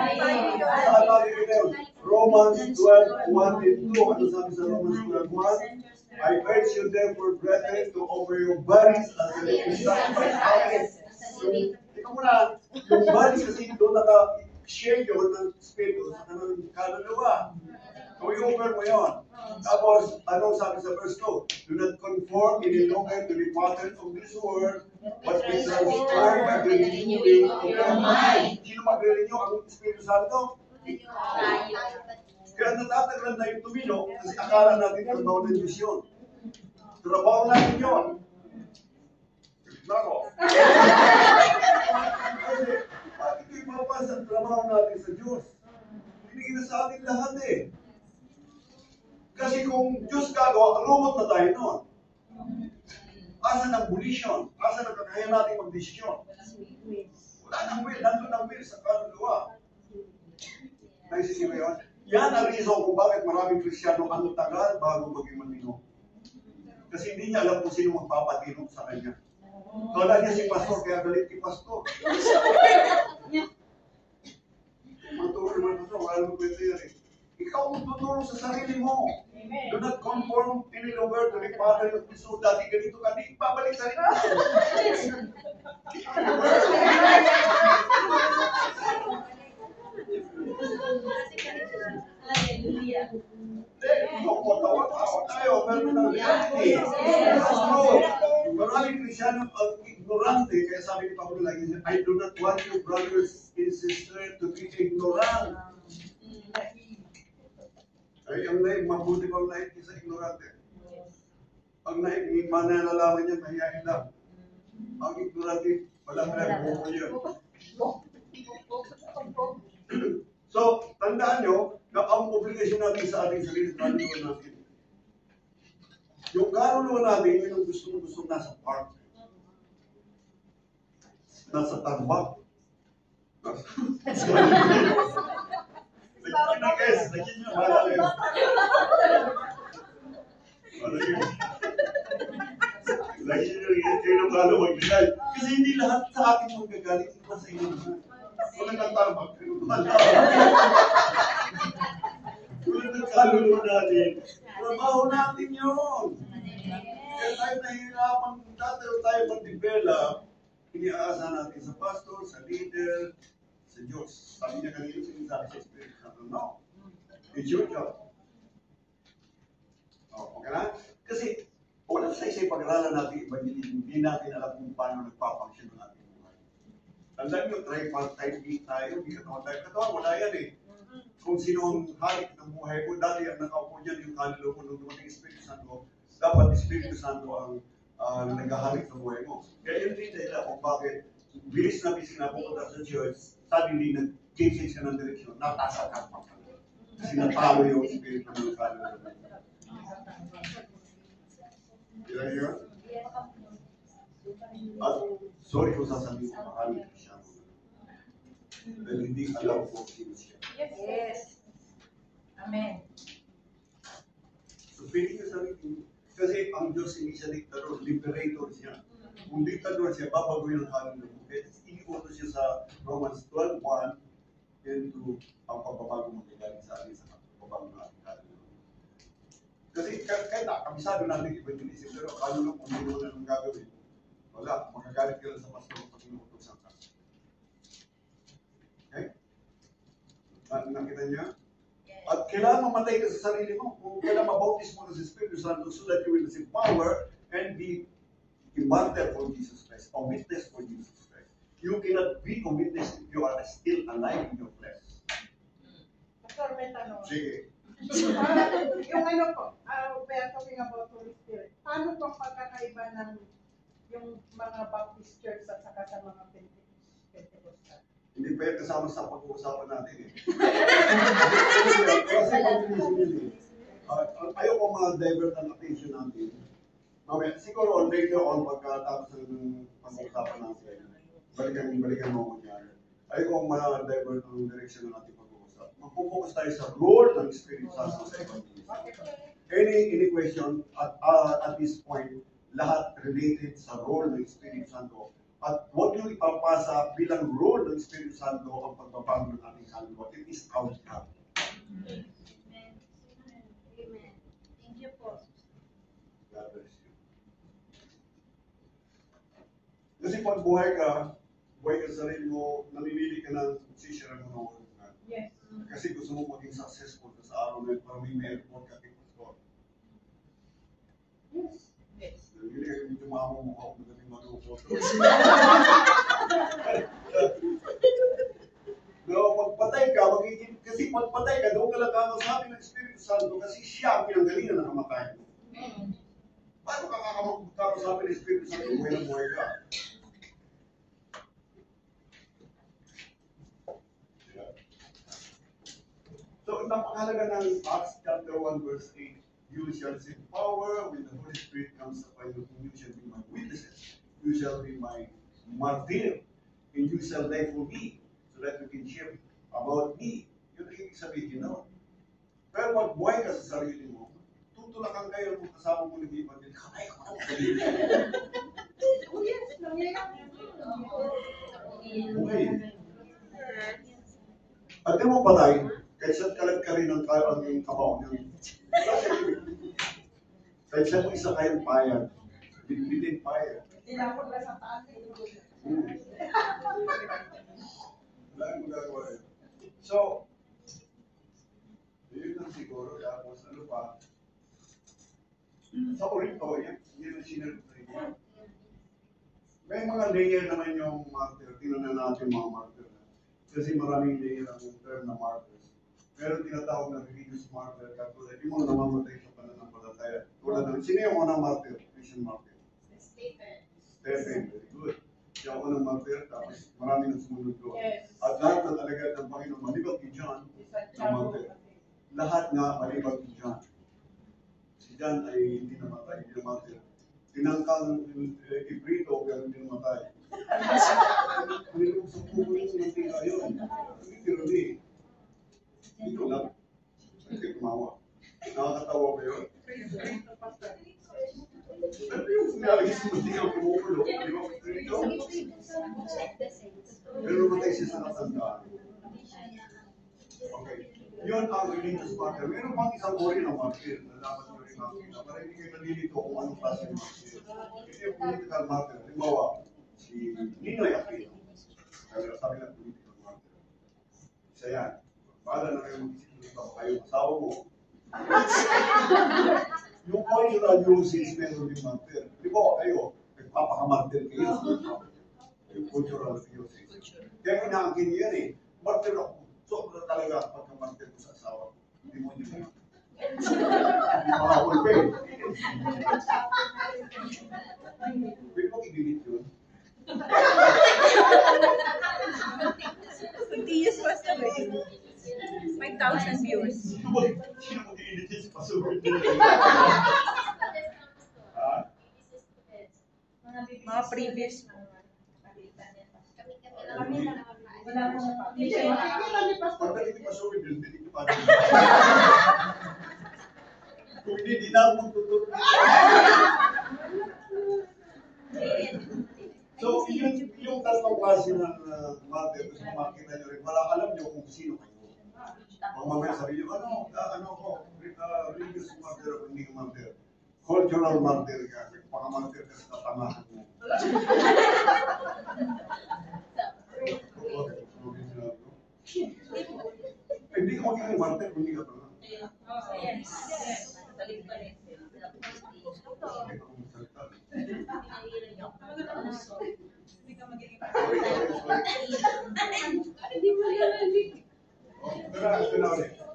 Saan natin yun? Romans 12:1 and 2. Ano sabi sa Romans 12:1? I urge you therefore, brethren, to offer your bodies as a living sacrifice. Ikaw muna, yung bodies kasi doon naka-share yun ng spirito sa kanang kaluluwa. So, i-offer mo yun. Tapos, anong sabi sa verse 2? Do not conform any longer to the pattern of this world, but be transformed by the renewing of your mind. Sino magre-renew ang Espiritu Santo? Kaya natatagal natagalan na yung tumino kasi akala natin trabaho ng Diyos yun. Trabaho natin yun. Nako. Kasi, bakit ito ipapasa ang trabaho natin sa Diyos? Binigay na sa atin lahat eh. Kasi kung Diyos gagawa, robot na tayo noon. Asan ang volition? Asan ang kakayahan natin mag-desisyon? Wala nang will. Nandun ang will sa kaluluwa. Naisisip mo yun? Yan ang reason kung bakit maraming Kristiyano ang tagal bago maging matino. Kasi hindi niya alam kung sino magpapatino sa kanya. Kala niya si pastor, kaya galit si pastor. Maturo naman pastor, wala mo kwento yan eh. Ikaw ang tutulong sa sarili mo. Do not conform any longer to the pattern of this. So, dati ganito ka, di babalik sa rin. Hallelujah. Tawa tayo, pero ng reality. That's true. Maraming Kristiano ang ignorante, kaya sabi ni Pablo lagi, I do not want you brothers and sisters to be ignorant. Ay, ang naib, mabuti pang naib sa ignorante. Ang naib, mananalaman niya, mahihain lang. Ang ignorante, walang buko yun. So, tandaan nyo na ang obligasyon natin sa ating sarili, kaluluwa natin. Yung kaluluwa natin, yun ang gusto nasa park. Nasa tambak. Lagi nyo, malala yun. Lagi nyo, kayo ng lalo magbigay. Kasi hindi lahat sa akin magagalit, iba sa inyo. Wala kang tarbak, kayo wala kang kaluluwa natin. Trabaho natin yun. Kaya tayo nahihirapan, tayo mag-develop, iniaasahan natin sa pastor, sa leader, sa Diyos. Sabi niya kanina, sinasabi sa Spirit Santo, no. It's your job. Okay na? Kasi, wala sa isa'y pag-aralan natin, hindi natin alam kung paano nagpapangsyon ng ating buhay. Tandaan nyo, tripartite tayo, hindi katawan tayo. Katawan, wala yan eh. Kung sino ang halik ng buhay mo, dati ang nakaupo dyan yung kaluluwa mo nung dumating Espiritu Santo, dapat Espiritu Santo ang naghahalik ng buhay mo. Kaya yun din dahil kung bakit bilis na pupunta sa church, suddenly nag-change ka ng direksyon, natasa ka pa. Kasi natalo yung Espiritu ng kaluluwa. Kaya yun? At sorry kung sasabihin ko maraming Kristiano. Dahil hindi alam ko sino siya. Yes. Amen. So, piling niya sarili. Kasi ang Diyos hindi siya diktador, liberator siya. Kung diktador siya, babagoy ng kaluluwa mo. Kaya iniutos siya sa Romans 12:1 into ang pagbabago mo kagaling sa atin sa pagbabago ng ating kaluluwa. Kasi kahit kabisado natin evangelism, pero kaluluwa kung hindi mo na nang gagawin, wala, magagalit ka lang sa pastor pag inuutosan ka. Okay? Nakita niya? At kailangan mamatay ka sa sarili mo. Kung kailangan mabautis mo na sa Espiritu Santo so that you will receive power and be a martyr for Jesus Christ, a witness for Jesus Christ. You cannot be a witness if you are still alive in your flesh. Pastor, may tanong. Sige. Yung ano po, we are talking about Holy Spirit. Paano po pagkakaiba ng yung mga Baptist Church at saka sa mga Pentecostal? Hindi pa yan kasama sa pag-uusapan natin eh. Kasi ayoko ma-divert ang attention natin. Mamaya, siguro later on pagkatapos ng pag-uusapan natin, balikan mo ako niya. Ayoko ma-divert ang direction ng ating pag-uusap. Mag-focus tayo sa role ng Espiritu Santo sa evangelism. Any question at this point, lahat related sa role ng Espiritu Santo. At huwag nyo ipapasa bilang role ng Espiritu Santo ang pagbabago ng ating kaluluwa. It is our job. Amen. Amen. Thank you po. God bless you. Kasi pag buhay ka sa sarili mo, namimili ka ng posisyon ng mga Yes. kasi gusto mo maging successful sa araw na para may airport ka kay Pastor. Yes. Yes. Hindi ka medyo mamumukha kung magaling malupo. No, pag patay ka, magiging, kasi pag patay ka, doon ka lang kakasabi ng Espiritu Santo kasi siya ang pinanggalingan ng kamatayan mo. Paano ka kakasabi ng Espiritu Santo buhay na buhay ka? So, napakahalaga ng Acts chapter 1 verse 8. You shall receive power when the Holy Spirit comes upon you, and you shall be my witnesses. You shall be my martyr, and you shall die for me, so that you can share about me. Yun ang ibig sabihin nun. Pero pag buhay ka sa sarili mo, tutulakan kayo kung kasama mo ng ibang din. Ay, ako Oh yes, nangyayari. okay. At di mo patay, kahit saan kalag ka rin ang kabaw niya. Kahit saan mo isa kayong payag, bitbitin payag. Tinapon na sa taas. Wala yung magagawa yun. So, yun lang siguro. Tapos ano pa? Sa Corinto, yan ang sinabi ko rin. May mga layer naman yung martyr. Tingnan na natin mga martyr. Kasi maraming layer ang term na martyrs. Pero tinatawag na religious martyr. Katulad yung mga namamatay sa pananampalataya. Tulad ng, sino yung unang martyr? Christian martyr? Stephen. Very good. Siya ang unang martyr, tapos marami nang sumunod doon. Yes. At lahat na talaga ng Panginoon, malibag ni John, na martyr. Lahat nga malibag ni John. Si John ay hindi namatay, hindi namatay. Tinangkang ibrito, pero hindi namatay. Kung sa puno yung hindi yun, literally, ito lang. Hindi tumawa. Nakakatawa ba yun? Ano yung sinabi sa hindi ka kumukulo? Di ba? Ito? Pero namatay siya sa katandaan. Okay. Yun ang religious martyr. Meron pang isang uri ng martyr na dapat nyo rin makita. Para hindi kayo nalilito kung anong klase ng martyr. Ito yung political martyr. Halimbawa, si Ninoy Aquino. Kaya sabi ng political martyr. Isa yan. Bahala na kayo mag-isip pa kayo asawa mo. Yung cultural uses meron din martyr. Di ba kayo, nagpapakamartyr kayo. Yung cultural uses. Kaya inaangkin niyo yan eh. Martyr ako. Sobra talaga pagkamartyr ko sa asawa. Hindi mo niyo na. Hindi makakul pa eh. Pwede mo i-delete yun? Continuous was the way. 5,000 views. Sino mo i-delete sa password nila? Ha? Mga previous. Wala mo pa. Hindi siya makikita ni Pastor. Pag hindi password yun, delete pa rin. Kung hindi, di na ako magtuturo. So, yung tatlong klase ng martyr, gusto ko makita nyo rin, para alam nyo kung sino kayo. Kung mamaya sabi nyo, ano ko, religious martyr o hindi ka martyr. Cultural martyr ka, pang-martyr ka sa tatamahan mo. Hindi ka magiging martyr kung hindi ka pa.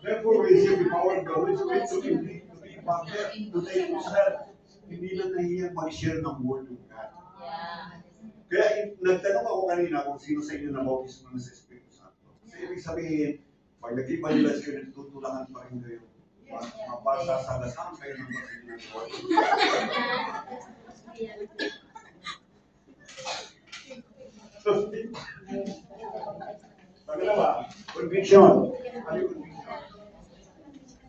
Therefore, we receive the power of the Holy Spirit to be martyr, to take yourself. Hindi na nahihiyang mag-share ng word of God. Kaya nagtanong ako kanina kung sino sa inyo na bautismo na sa Espiritu Santo. Kasi ibig sabihin, pag nag-evaluate kayo, tutulangan pa rin kayo. Mapasasagasaan kayo ng mga ginagawa. Pangalawa, conviction. Ano yung conviction?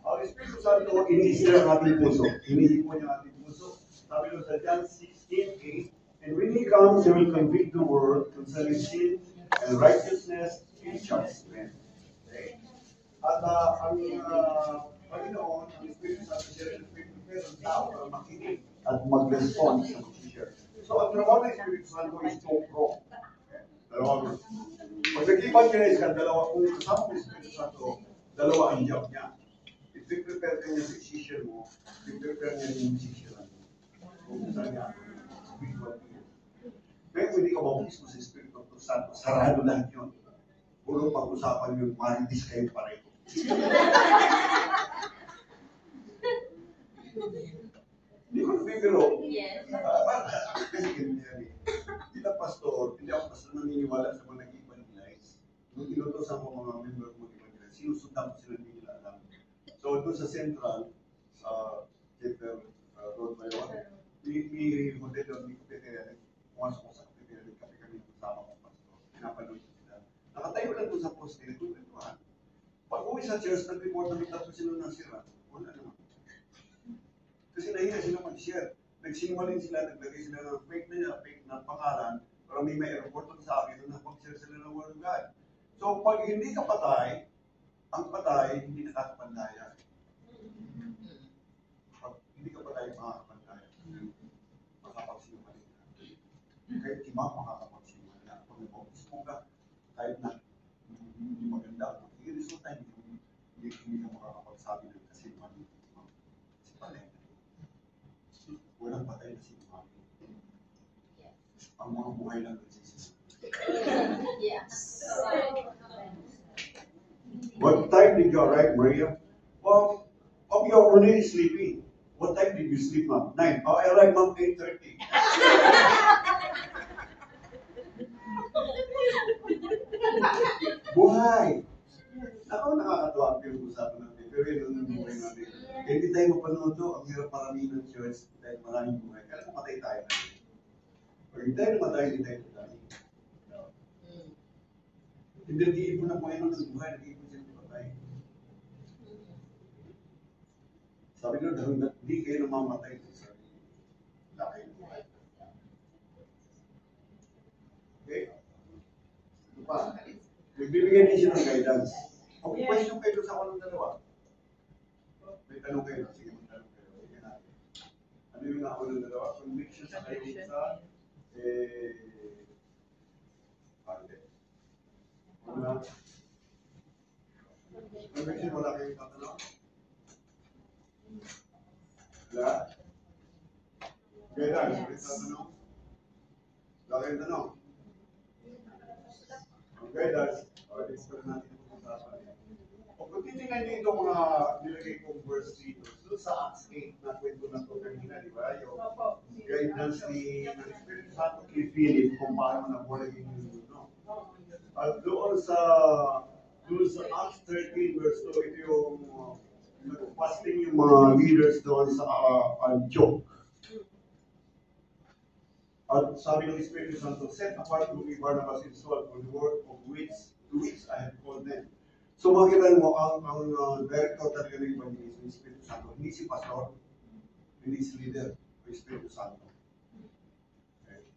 Ang Espiritu Santo, inisira ang ating puso. Hinihipon niya ang ating puso. Sabi doon sa John 16:8, and when He comes, He will convict the world concerning sin and righteousness and judgment. Okay? At ang Panginoon, ang Espiritu Santo siya rin prepare ang tao para makinig at mag-respond sa mag-share. So, ang trabaho ng Espiritu Santo is to pro. Dalawa. Pag nag-evangelize ka, dalawa. Kung kasama ng Espiritu Santo, dalawa ang job niya. I-prepare ka niya sa decision mo, i-prepare niya yung decision mo. Kung saan niya, spiritual niya. Kaya kung hindi ka bautismo sa Espiritu Santo, sarado lang yun. puro pag-usapan yung maritis kayo pareho. Hindi ko nabibiro. Yes. Kasi ganyan yan eh. Bilang pastor, hindi ako pastor naniniwala sa mga nag-evangelize. Nung inutosan ko mga member ko mag-evangelize, sinusundan ko sila hindi nila alam. So doon sa Central, Jeter Road ba yun? May hotel doon, may cafeteria. Pumasok ko sa cafeteria, kami kasama ko pastor. Pinapanood ko sila. Nakatayo lang doon sa poste, nagtutuan. Pag uwi sa church, nag-report na tatlo sila nasira. Wala naman. Kasi nahiya sila mag-share. Nagsinungaling sila, naglagay sila ng fake na pangalan para may report sa akin na mag-share sila ng Word of God. So pag hindi ka patay, ang patay hindi nakakapandaya. Pag hindi ka patay, makakapandaya. Makakapagsinungaling ka. Kahit imam, makakapagsinungaling ka. Pag nag-focus mo ka, kahit na hindi maganda, i-resulta hindi ka makakapagsabi ng kasinungaling. Kasi patay. Walang patay na sinungaling. Ang mga buhay lang nagsisinungaling. Yes. What time did you arrive, Maria? Well, you're already sleeping. What time did you sleep, ma'am? 9. Oh, I arrived, ma'am, 8:30. Buhay! Ako nakakatawa ang pinag-usapan natin. Pero yun ang buhay natin. Kaya hindi tayo mapanood to, ang hirap parami ng church dahil maraming buhay. Kaya matay tayo na. Pag hindi tayo namatay, hindi tayo patay. Hindi nag-iipon ng Panginoon ng buhay, nag-iipon siya ng patay. Sabi nyo, hanggang hindi kayo namamatay sa sarili. Wala kayong buhay. Okay? Ito pa. Nagbibigay din siya ng guidance. Okay, question kayo sa walang dalawa. May tanong kayo. Sige, magtanong kayo. Sige natin. Ano yung nauna ng dalawa? Conviction sa kayo sa parte. Una. Conviction, wala kayong tatanong? Wala? Guidance, may tatanong? Wala kayong tanong? Okay, that's discuss natin kung saan. O kung titingnan niyo itong mga nilagay kong verse dito, so sa Acts 8 na kwento na ito kanina, di ba? Yung guidance ni Espiritu Santo kay Philip kung paano na-born again yung no? At doon sa Acts 13 verse 2, ito yung fasting yung mga leaders doon sa Antioch. At sabi ng Espiritu Santo, set apart to me Barnabas and Saul for the work of which I have called them. So makikita mo, ang director talaga ng evangelism, ng Espiritu Santo, hindi si pastor, hindi si leader, o Espiritu Santo. Okay.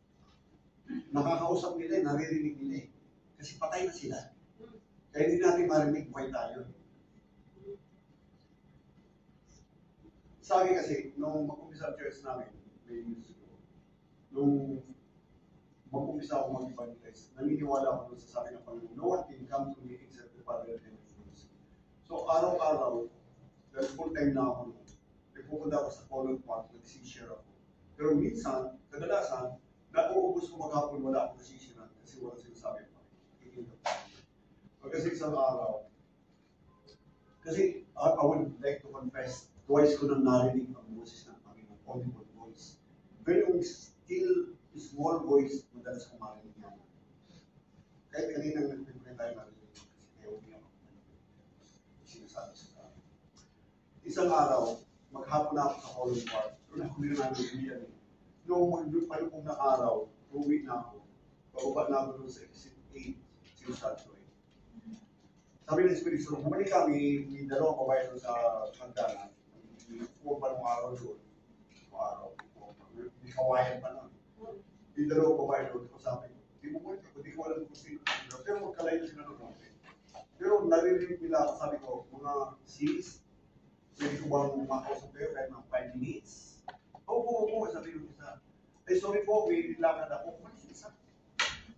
Nakakausap nila, naririnig nila eh. Kasi patay na sila. Kaya hindi natin marinig, buhay tayo. Sabi kasi, nung mag-umpisa ang church namin, may years ago, nung mag-umpisa ako mag-evangelize, naniniwala ako doon sa sabi ng Panginoon, no one can come to me except the Father and the Son. So araw-araw, dahil full-time na ako, nagpupunta ako sa Colon Park, nag-share ako. Pero minsan, kadalasan, nauubos ko maghapon, wala akong nasishiran kasi wala sinasabi ng Panginoon. Kasi isang araw, kasi I would like to confess, twice ko nang narinig ang boses ng Panginoon, audible voice. Pero yung still small voice, madalas kong marinig yan. Kahit kanina nagpipray tayo marinig, kasi kaya huwag ako sinasabi sa akin. Isang araw, maghapon na ako sa Colon Park, doon ako nilalaman yan eh. Noong palupong na araw, uwi na ako, pababa na ako doon sa exit 8, sinasabi. Sabi ng Espiritu Santo, bumalik kami, may dalawang babae doon sa hagdanan. Pumunta pa nung araw doon. May kawayan pa nun. May dalawang babae doon. Sabi ko, di mo bumalik ako, di ko alam kung sino. Pero magkalayo sila doon. Pero naririnig nila ako, sabi ko, mga sis, pwede ko bang makausap kayo kahit mga 5 minutes? Oo, sabi ko isa. Ay, sorry po, may nilakad ako. Malis isa.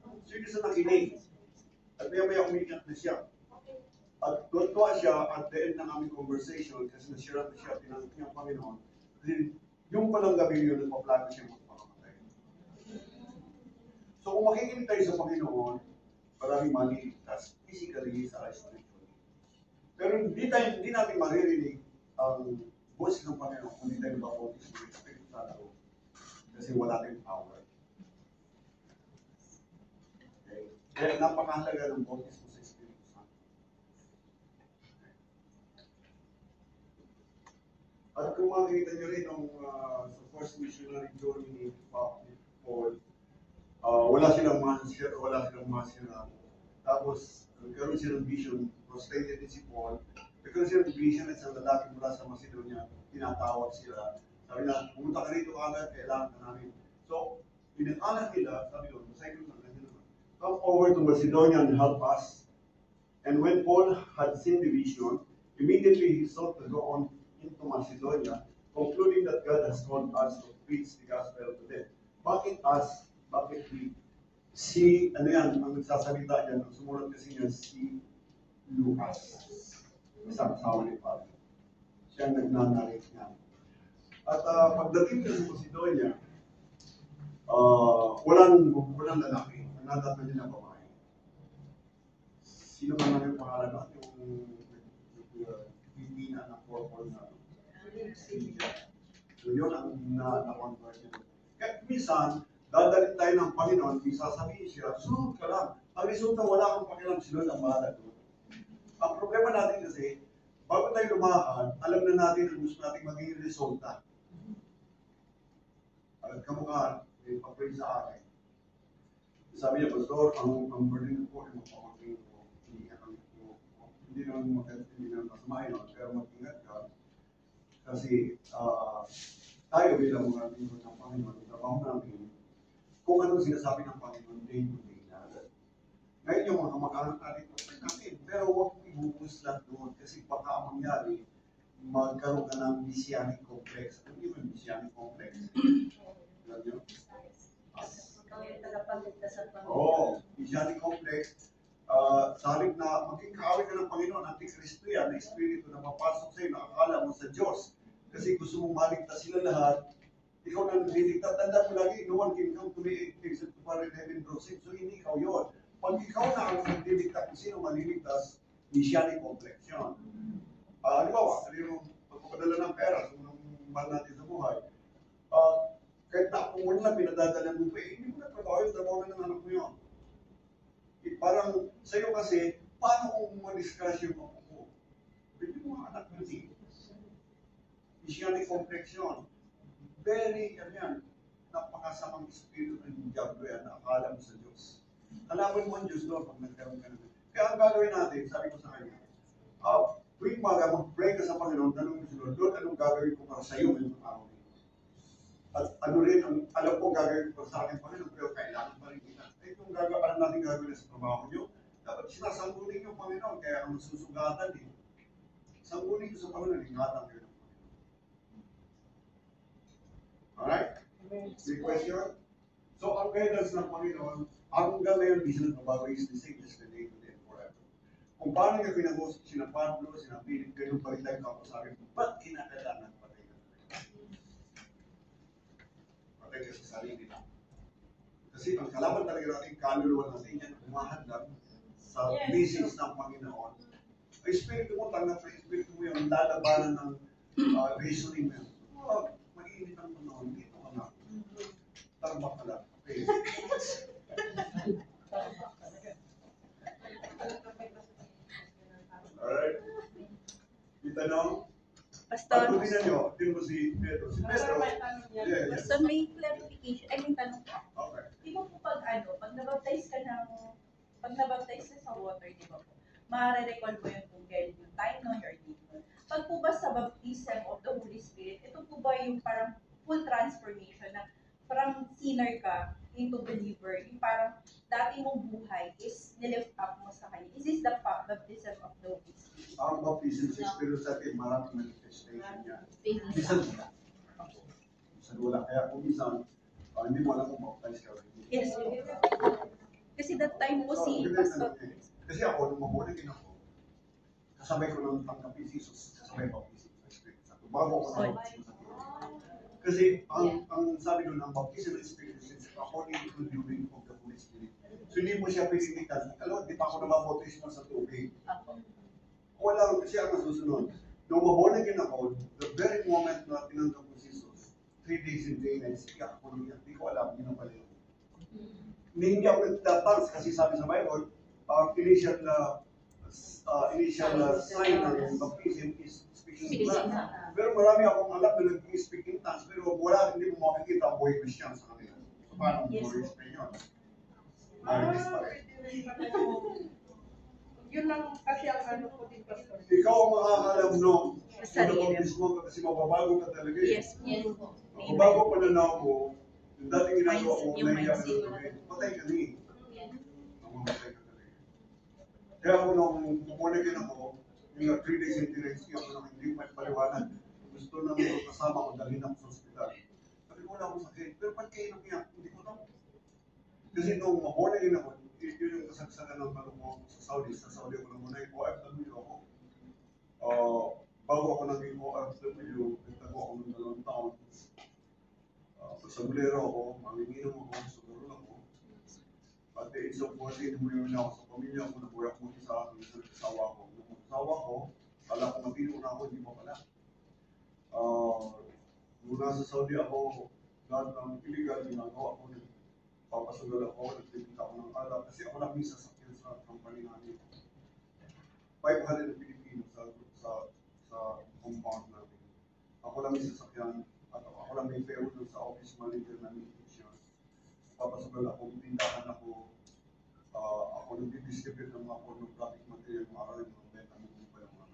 So yun isa nakinig. At maya umikat na siya. At doon siya at the end ng aming conversation kasi na-share na siya, tinanong niya ang Panginoon. Kasi yung palang gabi yun, nagpaplano siya magpakamatay. So kung makikinig tayo sa Panginoon, maraming maliligtas physically sa spiritually. Pero hindi natin maririnig ang boses ng Panginoon kung hindi tayo mabautis ng Espiritu Santo kasi wala tayong power. Okay? Kaya napakahalaga ng bautis mo sa Espiritu Santo. At kung makikita nyo rin sa first missionary journey ni Paul, wala silang masira. Tapos, nagkaroon siya ng vision, prostrated din si Paul. Nagkaroon siya ng vision at isang lalaki mula sa Macedonia, tinatawag sila. Sabi na, pumunta ka rito agad, kailangan ka namin. So, pinag-anak nila, sabi doon, masaya ko naman, come over to Macedonia and help us. And when Paul had seen the vision, immediately he sought to go on into Macedonia, concluding that God has called us to preach the gospel to them. Bakit us? Bakit we? Si, ano yan, ang nagsasalita dyan, ang sumulat kasi niya, si Lucas. Isang asawa ni Pablo. Siya ang nagnanarit niya. At pagdating niya sa Macedonia, walang lalaki. Nandatnan niya na babae. Sino man ang pangalan natin? Yung pipina ng purple na. So yun ang na-convert niya. Kaya minsan, dadalhin tayo ng Panginoon, sasabihin siya, sunod ka lang. Ang resulta, wala kang pakialam, sunod ang bahala doon. Ang problema natin kasi, bago tayo lumakad, alam na natin ang gusto natin maging resulta. At kamukha, may papay sa akin. Sabi niya, Pastor, ang burden ko ay mapamaging ko. Hindi naman masama yun, pero mag-ingat ka. Kasi tayo bilang mga lingkod ng Panginoon, trabaho namin, kung anong sinasabi ng Panginoon, day to day na. Ngayon yung mga kamag-anak natin, okay natin, pero huwag ibubus lang doon kasi baka ang mangyari, magkaroon ka ng messianic complex. Ano yung messianic complex? Alam nyo? Oo, messianic complex. Sa halip na maging kaaway ka ng Panginoon, Antikristo yan, na espiritu na mapasok sa'yo, nakakala mo sa Diyos. Kasi gusto mong maligtas sila lahat, ikaw na nililigtas. Tanda mo lagi, no one can come to me except to Father in heaven proceed. So hindi ikaw yun. Pag ikaw na ang nililigtas, kung sino maliligtas, messianic complex yun. Halimbawa, yung pagpapadala ng pera, sa unang mahal natin sa buhay, kahit na kung wala pinadadala mo pa, hindi mo na trabaho na ng anak mo yun. Parang sa'yo kasi, paano kung ma-discuss yung mga mo? Pwede mo mga anak mo din. Messianic complex yun. Very, napakasamang espiritu ng diablo yan, na akala mo sa Diyos. Kalaban mo ang Diyos doon pag nagkaroon ka naman. Kaya ang gagawin natin, sabi ko sa kanya, tuwing maga, mag-pray ka sa Panginoon, tanong mo si Lord, Lord, anong gagawin ko para sa iyo ngayong araw nito? At ano rin, alam ko gagawin ko sa akin, Panginoon, pero kailangan pa rin kita. Itong alam natin gagawin sa trabaho nyo, dapat sinasanggulin yung Panginoon, kaya ang susugatan din. Sanggulin ko sa Panginoon, ingatan kayo ng Panginoon. Alright? May question? So, ang guidance ng Panginoon, hanggang ngayon, di sila nabago is the same yesterday, today, and forever. Kung paano niya pinag-usap sina Pablo, sina Philip, ganun pa rin tayo kapasabi, ba't kinakailangan patay ka? Patay ka sa sarili lang. Kasi ang kalaban talaga natin, kaluluwa natin yan, umahadlang sa message ng Panginoon. Ang espiritu mo, tanggap na espiritu mo yung lalabanan ng reasoning mo. Mainit ang panahon, dito ka na. Tarbak ka lang. Okay. Alright. May tanong? Pastor, Tingnan nyo, tingnan mo si Pedro. Si Pedro, Pastor, may clarification. May tanong po. Okay. Di ba po pag nabaptize ka sa water, di ba po? Mare-recall mo yung kung kailan yung time nun or date nun. Pag po ba sa baptism of the Holy Spirit, ito po ba yung parang full transformation na from sinner ka into believer, yung parang dati mong buhay is nilift up mo sa kanya. Is this the baptism of the Holy Spirit? Ang baptism sa Espiritu sa atin, maraming manifestation niya. Bisan wala. Kaya kung bisan, hindi mo alam kung baptize ka. Yes. Kasi that time po si Pastor. Kasi ako, nung mabuhay din ako, kasabay ko nang tanggapin si Jesus, kasabay baptism sa Espiritu Santo. Bago ako na baptism sa Espiritu. Kasi ang sabi doon, ang baptism ng Espiritu Santo, according to the doing of the Holy Spirit. So hindi mo siya pinipitan. Alam mo, di pa ako nababautismo sa tubig. Ako. Wala, kasi ang nasusunod. Nung maborn ako, the very moment na tinanggap ko si Jesus, 3 days and 3 nights, iyak ako niya. Hindi ko alam, yun ang pala yun. Hindi ako nagtatals kasi sabi sa Bible, ang initial sign ng baptism is speaking in tongues. Pero marami akong alam na nag-speak in tongues, pero wala, hindi mo makikita ang buhay Christian sa kanila. So paano mo i-explain yun? Marites pa rin. Yun lang kasi ang ano ko din, Pastor. Ikaw ang makakalam nung Sa sarili. mo kasi mababago ka talaga. eh. Yes, yes po. Mababago pananaw mo, yung dating ginagawa mo, Yung nahiya ka mindset. na gawin. Patay ka ni. Mamamatay ka talaga. Kaya ako nung pumunagin ako, yung 3 days and 3 nights, ako nang hindi pa paliwanag. Gusto na mga kasama ko, dalhin ako sa ospital. Sabi ko, wala akong sakit. Pero ba't kayo nakiyak? Hindi ko alam. Kasi nung mapunagin ako, yun yung kasagsagan ng ano ko sa Saudi. Sa Saudi ako nang muna yung OFW ako. Bago ako naging OFW, nagtago ako ng 2 taon. Pasamulero ako, manginginom ako, sugaro ako. At the age of 14, umuwi na ako sa pamilya ko, nabuhay ako sa akin, sa asawa ko. Nung asawa ko, kala ko matino na ako, hindi mo pala. Nung nasa Saudi ako, lahat ng illegal, ginagawa ko, papasugal ako, nagpipita ako ng alak, kasi ako lang misa sa company namin. 500 na Pilipino sa compound namin. Ako lang may sasakyan, at ako lang may payroll dun sa office manager namin. Papasugal ako, tindahan ako, ako nag-distribute ng mga pornographic material, mga araw yung mga benta mo pa yung mga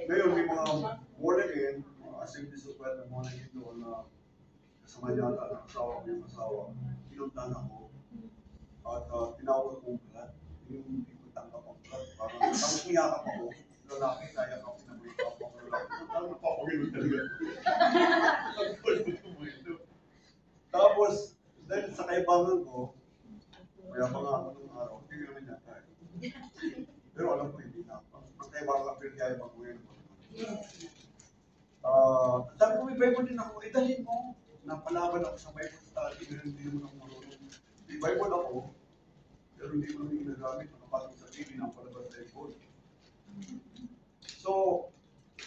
ngayon, may mga born again, mga Assemblies of God na born again doon na kasama niya ang asawa ko yung asawa, pinuntahan ako, at tinawag kong blood, yung hindi ko tanggap ang blood, parang niyakap ako, lalaki, kaya ako pinabuhay pa ako, lalaki, parang napapagano talaga. Tapos, dahil sa kaibangan ko, kaya mga ako nung araw, hindi ko naman yata. Pero alam ko hindi na. Ang kaibangan ko, kaya ibang buhay ng sabi ko, may Bible din ako, dalhin mo. Napalaban ako sa Bible study, pero hindi naman ako marunong. May Bible ako, pero hindi ko naman ginagamit. Nakapatong sa TV, napalabas sa iPhone. So,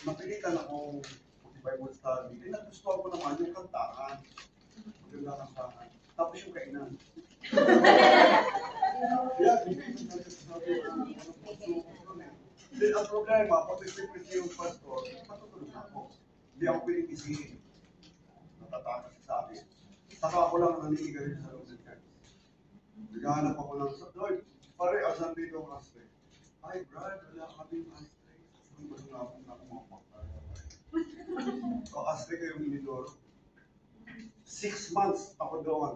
napilitan akong Bible study. Eh, nagustuhan ko naman yung kantahan. Maganda kantahan. Tapos yung kainan. Yeah, hindi ko sabi then ang problema, pag nag-prepare yung pastor, matutulog ako. Hindi ako piling isihin. Natatakas siya sa akin. Saka ako lang naninigarin sa loob ng church. Naghahanap ako lang sa Lord, pare, asan dito ang astre? Ay, Brad, wala kaming astre. Kung gusto na akong nakumamakaya. So, astre kayo minidor. 6 months ako doon.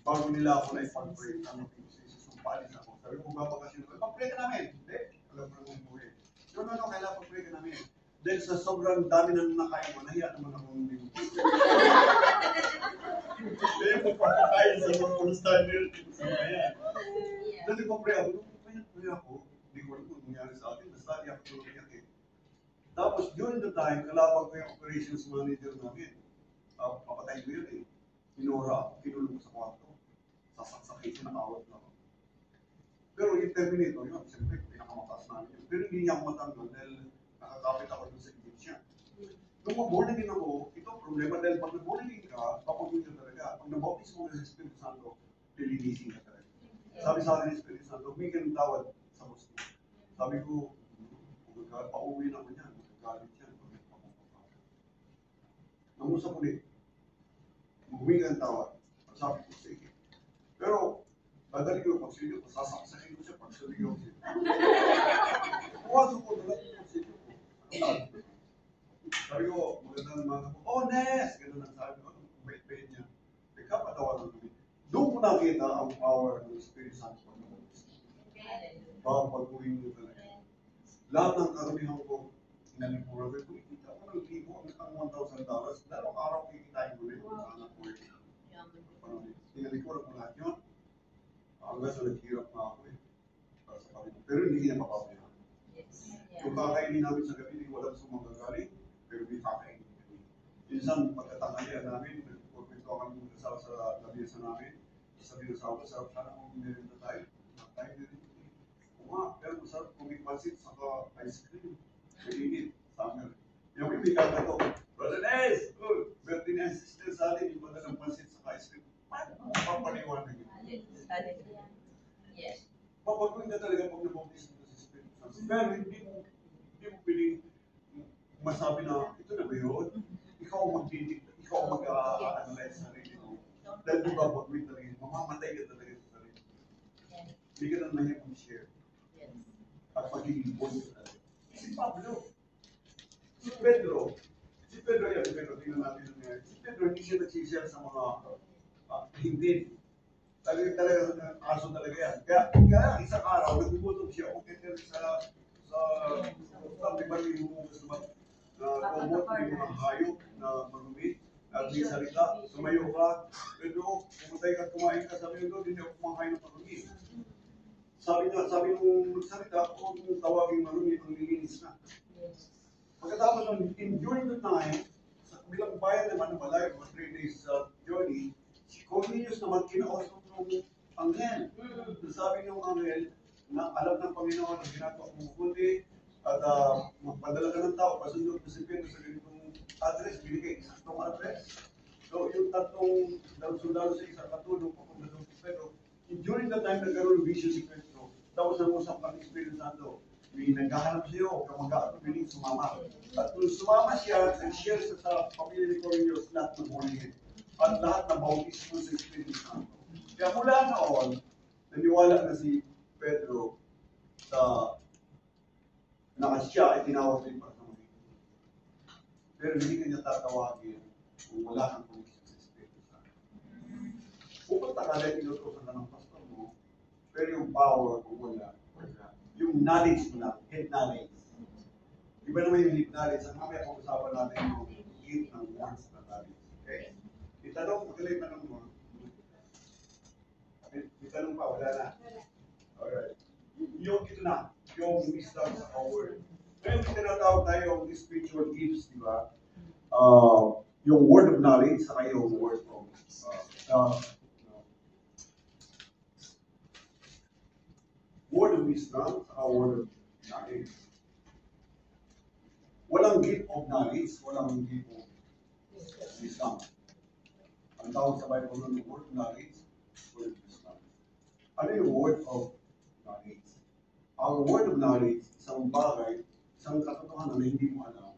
Bago nila ako na ipag-pray. Ano ko si Jesus, palis ako. Sabi ko, babakasyon ko, pag-pray ka namin. Hindi, alam ko naman buhay. No, kailangan pag-pray ka namin. Then sa sobrang dami na nakain mo, nahiya naman ako ng hindi mo. Kaya magpapakain sa mga full standard. Dati pag-pray ako, pray ako, hindi ko alam kung nangyari sa akin, basta di ako tulungan eh. Tapos during the time, kalapag ko yung operations manager namin. Papatay ko yun eh. Minura ako, kinulong sa kwarto. Sasaksakin siya, nakawat na ako. Pero yung Terminator yun, siyempre, pinakamataas namin yun. Pero hindi niya ako matanggal dahil nakakapit ako dun sa Egyptian. Nung maborn again ako, ito ang problema dahil pag naborn again ka, papagod ka talaga. Pag nabautis mo ng Espiritu Santo, lilinisin ka talaga. Sabi sa akin ng Espiritu Santo, may ganun tawad sa gusto. Sabi ko, pauwi na ko niyan, magagalit yan. Namusap ulit. Humingi ang tawad. Sabi ko, sige. Pero, dadali ko yung pagsilyo ko, sasaksakin ko siya, pagsilyo ko siya. Pumasok ko, dalat ko yung pagsilyo ko. Sabi ko, magandang mga ko, oh, Nes! Ganun ang sabi ko, bait-bait niya. Kapatawaran ko. Doon ko nakita ang power ng Spirit Santo. Pagpaguhin mo talaga. Lahat ng karamihan ko, inalikuran ko, kumikita ko ng libo, ang $1,000. Dalawang araw kikitain ko rin kung saan ako eh. Inalikuran ko lahat yun. Hanggang sa naghirap na ako eh. Para sa Panginoon. Pero hindi niya mapapayahan. Kung kakainin namin sa gabi, hindi walang sumagagaling, pero hindi kakainin kami. Minsan, pagkatanghalian namin, nagpupwento kami sa lamesa namin, sabi ng asawa, sarap sana kung meron na tayo. Tayo din. Pero masarap kung may pansit saka ice cream. Mainit, summer. Yung ibigan na to, Brother Nes, birthday na yung sister sa atin, yung mga ng pansit saka ice cream. Paano mo papaniwan na yun? Yes. Papaguin ka talaga pag nabautis mo sa Spirit Santo. Pero hindi mo piling masabi na, ito na ba yun? Ikaw ang magdidik, ikaw ang mag-analyze sa sarili mo. Dahil di ba pag-win talaga, mamamatay ka talaga sa sarili. Hindi ka na nahiya mag-share. At magiging voice ka talaga. Si Pablo, si Pedro, tingnan natin yung si Pedro, hindi siya nagsishare sa mga hindi. Talaga, aso talaga yan. Kaya isang araw, nagugutom siya, okay, sa bali yung mga robot, yung mga hayop na marumi, at may salita, sumayo ka, pero pumatay ka, kumain ka, sabi nyo, hindi ako kumakain ng marumi. Sabi nung magsalita, kung tawagin marumi, ang nilinis na. Pagkatapos nun, during the time, sa kabilang bayan naman, malayo, mga 3 days journey, si Cornelius naman kinausap ng anghel. Sabi ng anghel, na alam ng Panginoon ang ginagawa kong mabuti, at magpadala ka ng tao, pasundot ko si Pedro sa ganitong address, binigay isaktong address. So yung tatlong sundalo sa isang katulong, papunta doon si Pedro, during the time nagkaroon ng vision si Pedro, tapos nag-usap ang Espiritu Santo, may naghahanap siya o kamag-aatubiling sumama. At kung sumama siya, nag-share sa pamilya ni Cornelius lahat ng born at lahat ng bautismo sa Espiritu Santo. Kaya mula noon, naniwala na si Pedro sa siya ay tinawag din para sa mga. Pero hindi kanya tatawagin kung wala kang connection sa Espiritu Santo. Pupunta ka dahil inutosan ka ng pastor mo, pero yung power kung wala, yung knowledge mo lang, head knowledge. Iba naman yung head knowledge. Ang mamaya pag-usapan natin yung gift ng words na knowledge. Okay? Itanong, magaling tanong mo. Itanong pa, wala na. Alright. Yung ito na, yung wisdom sa word. Ngayon, tinatawag tayo yung spiritual gifts, di ba? Yung word of knowledge, saka yung word of word of wisdom, saka word of knowledge. Walang gift of knowledge, walang gift of wisdom. Ang tawag sa Bible ng word of knowledge, word of wisdom. Ano yung word of knowledge? Ang word of knowledge, isang bagay, isang katotohanan na hindi mo alam,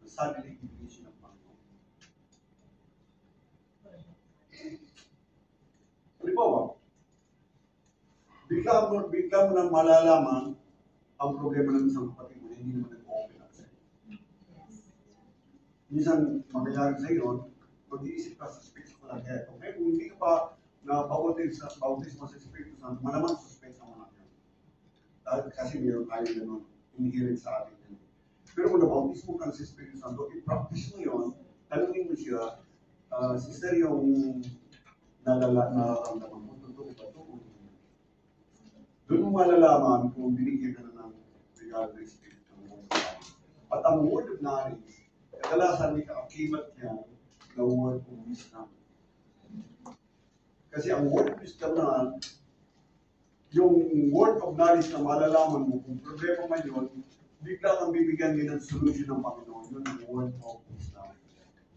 na suddenly ibigay siya ng Panginoon. Halimbawa, bigla mo nang malalaman ang problema ng isang kapatid mo na hindi naman nag-open up sa'yo. Minsan, mangyayari sa iyo, mag-iisip ka sa Espiritu ko lang kaya. Okay, kung hindi ka pa na-bautismo sa Espiritu Santo, malamang suspect mo lang yan. Kasi mayroon tayo gano'n, inherent sa atin yan. Pero kung na-bautismo ka sa Espiritu Santo, i-practice mo yun, tanungin mo siya, sister, yung nararamdaman mo, totoo ba ito? Doon mo malalaman kung binigyan ka na ng regalo ng Espiritu ng At ang word of knowledge, kadalasan may kaakibat yan na word of wisdom. Kasi ang word of wisdom na, yung word of knowledge na malalaman mo, kung problema man yun, bigla kang bibigyan din ng solution ng Panginoon. Yun ang word of wisdom.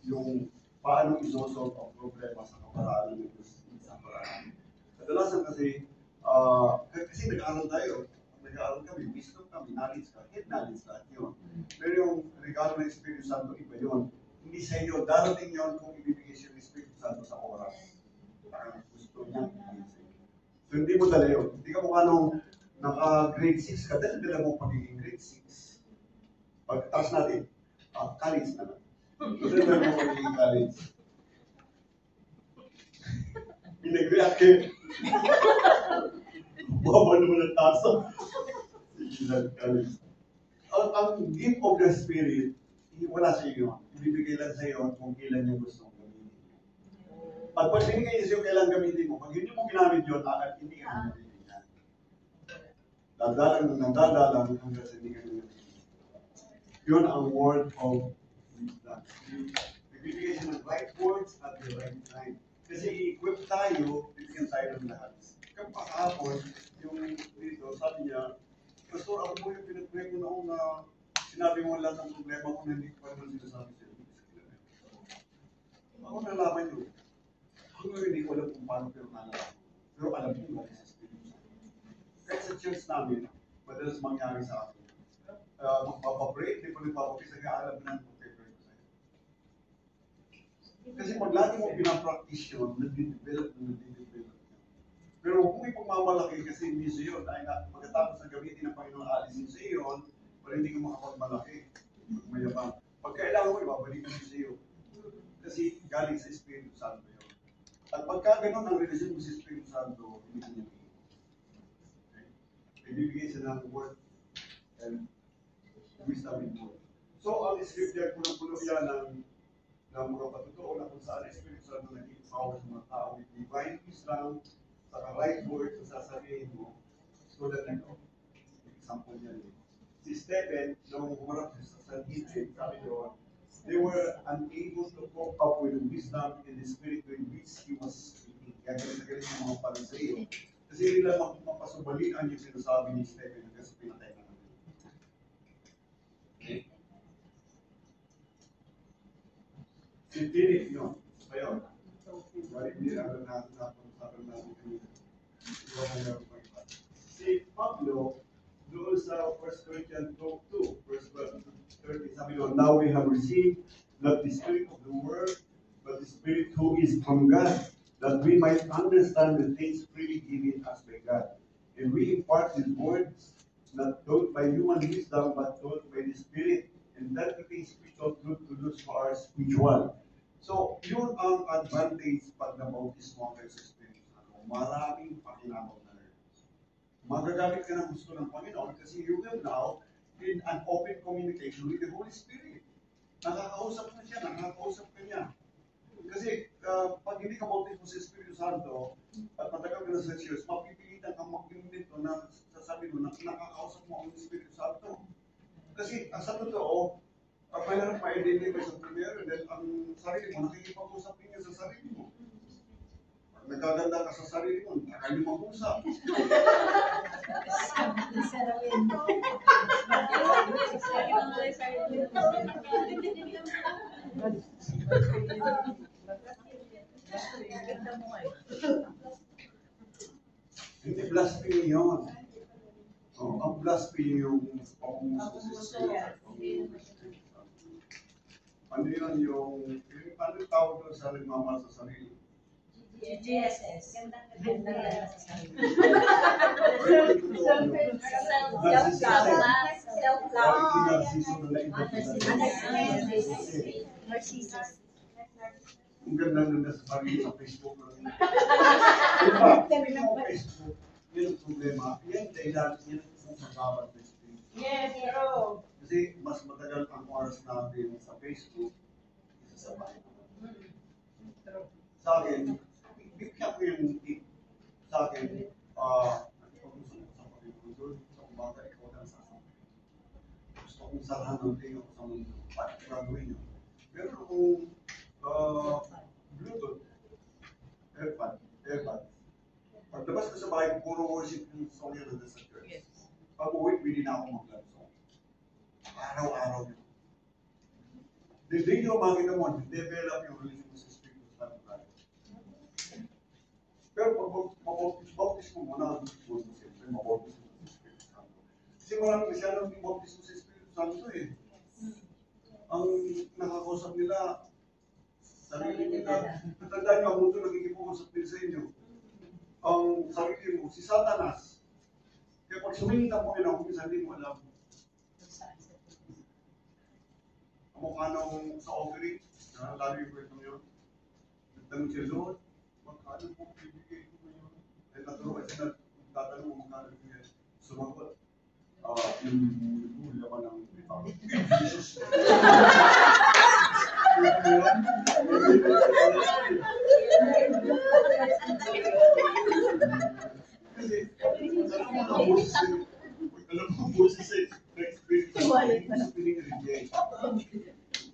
Yung paano isosolve ang problema sa kaparalan ng isang paraan. Kadalasan kasi nag-aaral tayo. Nag-aaral kami, wisdom kami, knowledge ka, head knowledge lahat yun. Pero yung regalo ng Espiritu Santo, iba yun. Hindi sa iyo, darating yun kung ibibigay siya ng Espiritu Santo sa oras. Parang gusto niya ibigay sa iyo. So hindi mo dala yun. Hindi ka mukha nung naka-grade 6 ka, dala mo pagiging grade 6. Pagkataas natin, college na lang. Dala mo pagiging college. Pinag-react kayo. Baba naman ang tasa. Ang gift of the Spirit, wala sa iyo. Ibibigay lang sa iyo kung kailan niya gusto mong gamitin. At pag binigay niya sa iyo kailan gamitin mo, pag hindi mo ginamit yun, hindi ka na gamitin. Dadalang hanggang sa hindi ka na gamitin. Yun ang word of wisdom. Ibibigay siya ng right words at the right time. Kasi i-equip tayo, Christian side ng lahat. Kaya kahapon, yung dito, sabi niya, Pastor, ako po yung pinag-pray ko noong na sinabi mo lahat ng problema ko na hindi ko pa naman sinasabi sa'yo. Ako nalaman yun. Hanggang hindi ko alam kung paano pero nalaman. Pero alam ko nga sa Espiritu Santo. Kahit sa church namin, madalas mangyari sa akin. Magpapapray, hindi ko nagpapapray sa kaalam na mag-pray ko sa'yo. Kasi pag lagi mo pinapractice yun, nag-develop. Pero kung may pagmamalaki kasi miso yun, ay pagkatapos ng gamitin ng Panginoon, alisin sa iyon, para hindi ka makapagmalaki. Mayabang. Pag kailangan mo, ibabalik ka sa iyo. Kasi galing sa Espiritu Santo yun. At pagka ganun ang relasyon mo sa Espiritu Santo, hindi ka niya bigay. Okay? Ibibigay siya ng word and wisdom in word. So, ang scripture, puno-puno yan ng mga patotoo na kung saan ang Espiritu Santo nag-empower sa mga tao with divine wisdom, sa right word sa sasabihin mo, so that you know. Example yan. Si Stephen, nung humarap sa Sanhedrin, sabi doon, they were unable to cope up with the wisdom and the spirit with which he was speaking. Kaya galit yung mga Parisayo. Kasi nila mapasubalian yung sinasabi ni Stephen hanggang sa pinatay na natin. Okay? Si Philip yun. Kaya, hindi natin napuntahan natin kanina. Si Pablo, doon sa 1 Corinthians 2, verse 30, sabi doon, now we have received not the spirit of the world, but the Spirit who is from God, that we might understand the things freely given us by God. And we impart His words, not taught by human wisdom, but taught by the Spirit, and that we can spiritual truth to those who are spiritual. So, yun ang advantage pag nabautismo kayo sa Espiritu Santo. Maraming pakinabang na rin. Magagamit ka ng gusto ng Panginoon kasi you will now in an open communication with the Holy Spirit. Nakakausap na siya, nakakausap ka niya. Kasi pag hindi ka bautismo sa Espiritu Santo at matagal ka na sa church, mapipilitan kang mag-invento na sasabi mo na nakakausap mo ang Espiritu Santo. Kasi sa totoo, mayroon pa identify sa primero, and then ang sarili mo, nakikipag-usap niya sa sarili mo. Pag nagkaganda ka sa sarili mo, nakakali mag-usap. Hindi blasphemy yun. Ang blasphemy yung pag-umusap sa Espiritu. Ano yun yung ano tawag doon sa nagmamahal sa sarili? GSS. Ganda na sa sarili. Narcissus. Ang ganda sa sarili sa Facebook. Facebook, yun ang problema. Yan dahil yan ang pagkabat ng Espiritu. Yes, pero Kasi mas matagal ang oras natin sa Facebook kaysa sa bahay. Sa akin, bigyan ko yung tip. Sa akin, pag-usap ko sa Panginoon doon, sa umaga, ikaw na sasabihin. Gusto kong sarahan ng tingin ko sa mundo. Paano gagawin nyo? Pero kung Bluetooth, AirPod, paglabas ko sa bahay, puro worship yung song yan nandun sa church. Pag-uwi, pwede na ako mag-love song. Araw-araw yun. The day nyo makita mo, develop yung relation sa Espiritu Santo tayo. Pero pag mabautis mo muna, siyempre mabautis mo sa Espiritu Santo. Kasi maraming masyadong mabautis mo sa Espiritu Santo eh. Ang nakakausap nila, sarili nila. Natandaan nyo, ang mundo nagkikipag-usap din sa inyo. Ang sarili mo, si Satanas. Kaya pag sumingit ang Panginoon, minsan hindi mo alam. Ang mukha nung sa offering, lalo yung kwento yun. Nagtanong siya, Lord, magkano po bibigay ko yun? Eh, naturuan siya nagtatanong kung magkano bibigay. Sumagot, yung laman ng bitang. Jesus. Kasi, alam mo, boses eh.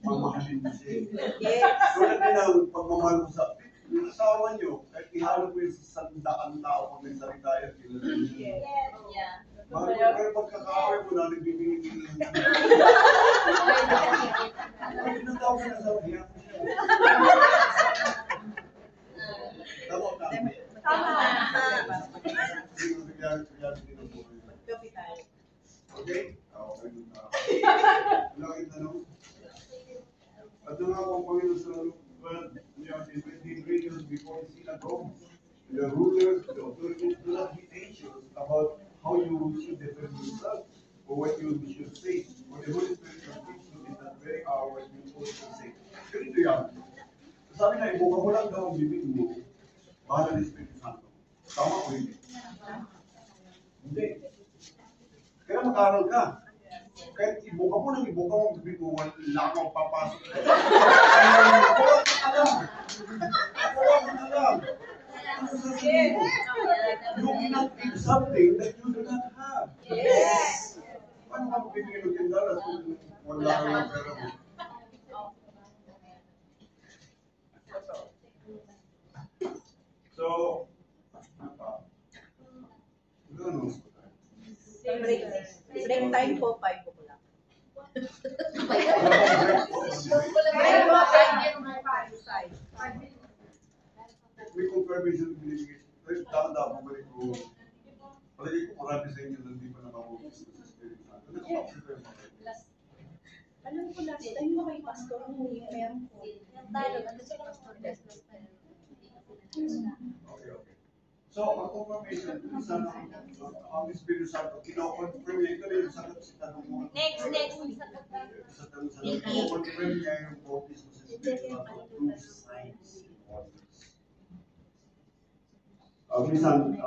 Mamahalin mo siya. Tulad din ang pagmamahal mo sa asawa nyo, kahit ihalo ko yung na nagbibigay ng pinatawag ka na sa kanya. Tama. Magkapi tayo. Okay? Okay. Wala kang tanong? At doon nga kung Panginoon sa in regions before the synagogue, the rulers, the authorities do not be anxious about how you should defend yourself or what you should say. For the Holy Spirit will teach you in that very hour what you should say. Ganito yan. Sabi na, ibuka mo lang daw ang bibig mo, bahala ng Espiritu Santo. Tama o hindi? Hindi. Kaya mag-aral ka. Kahit ibuka mo ng ibuka mo, bibig mo, wala kang papasok. Huwag na lang. Ano sasabihin mo? You cannot give something that you do not have. Yes! Paano ka magbibigay ng tindahan kung wala ka ng pera mo? So, ano pa? Ano? Break time po, 5 o'clock. May confirmation binibigay. Tanda ko balik ko. Palagi ko marami sa inyo na hindi pa nakapagpapos sa Spirit Santo. Nakapagpapos sa Alam ko last time mo kay Pastor Huy, meron po. Okay. So, ang confirmation, ang Espiritu Santo, kino-confirm niya, ito na yung sagot sa tanong mo. Next. Sa tanong sa tanong, kino-confirm niya yung bautismo sa Espiritu Santo through signs and wonders. Minsan,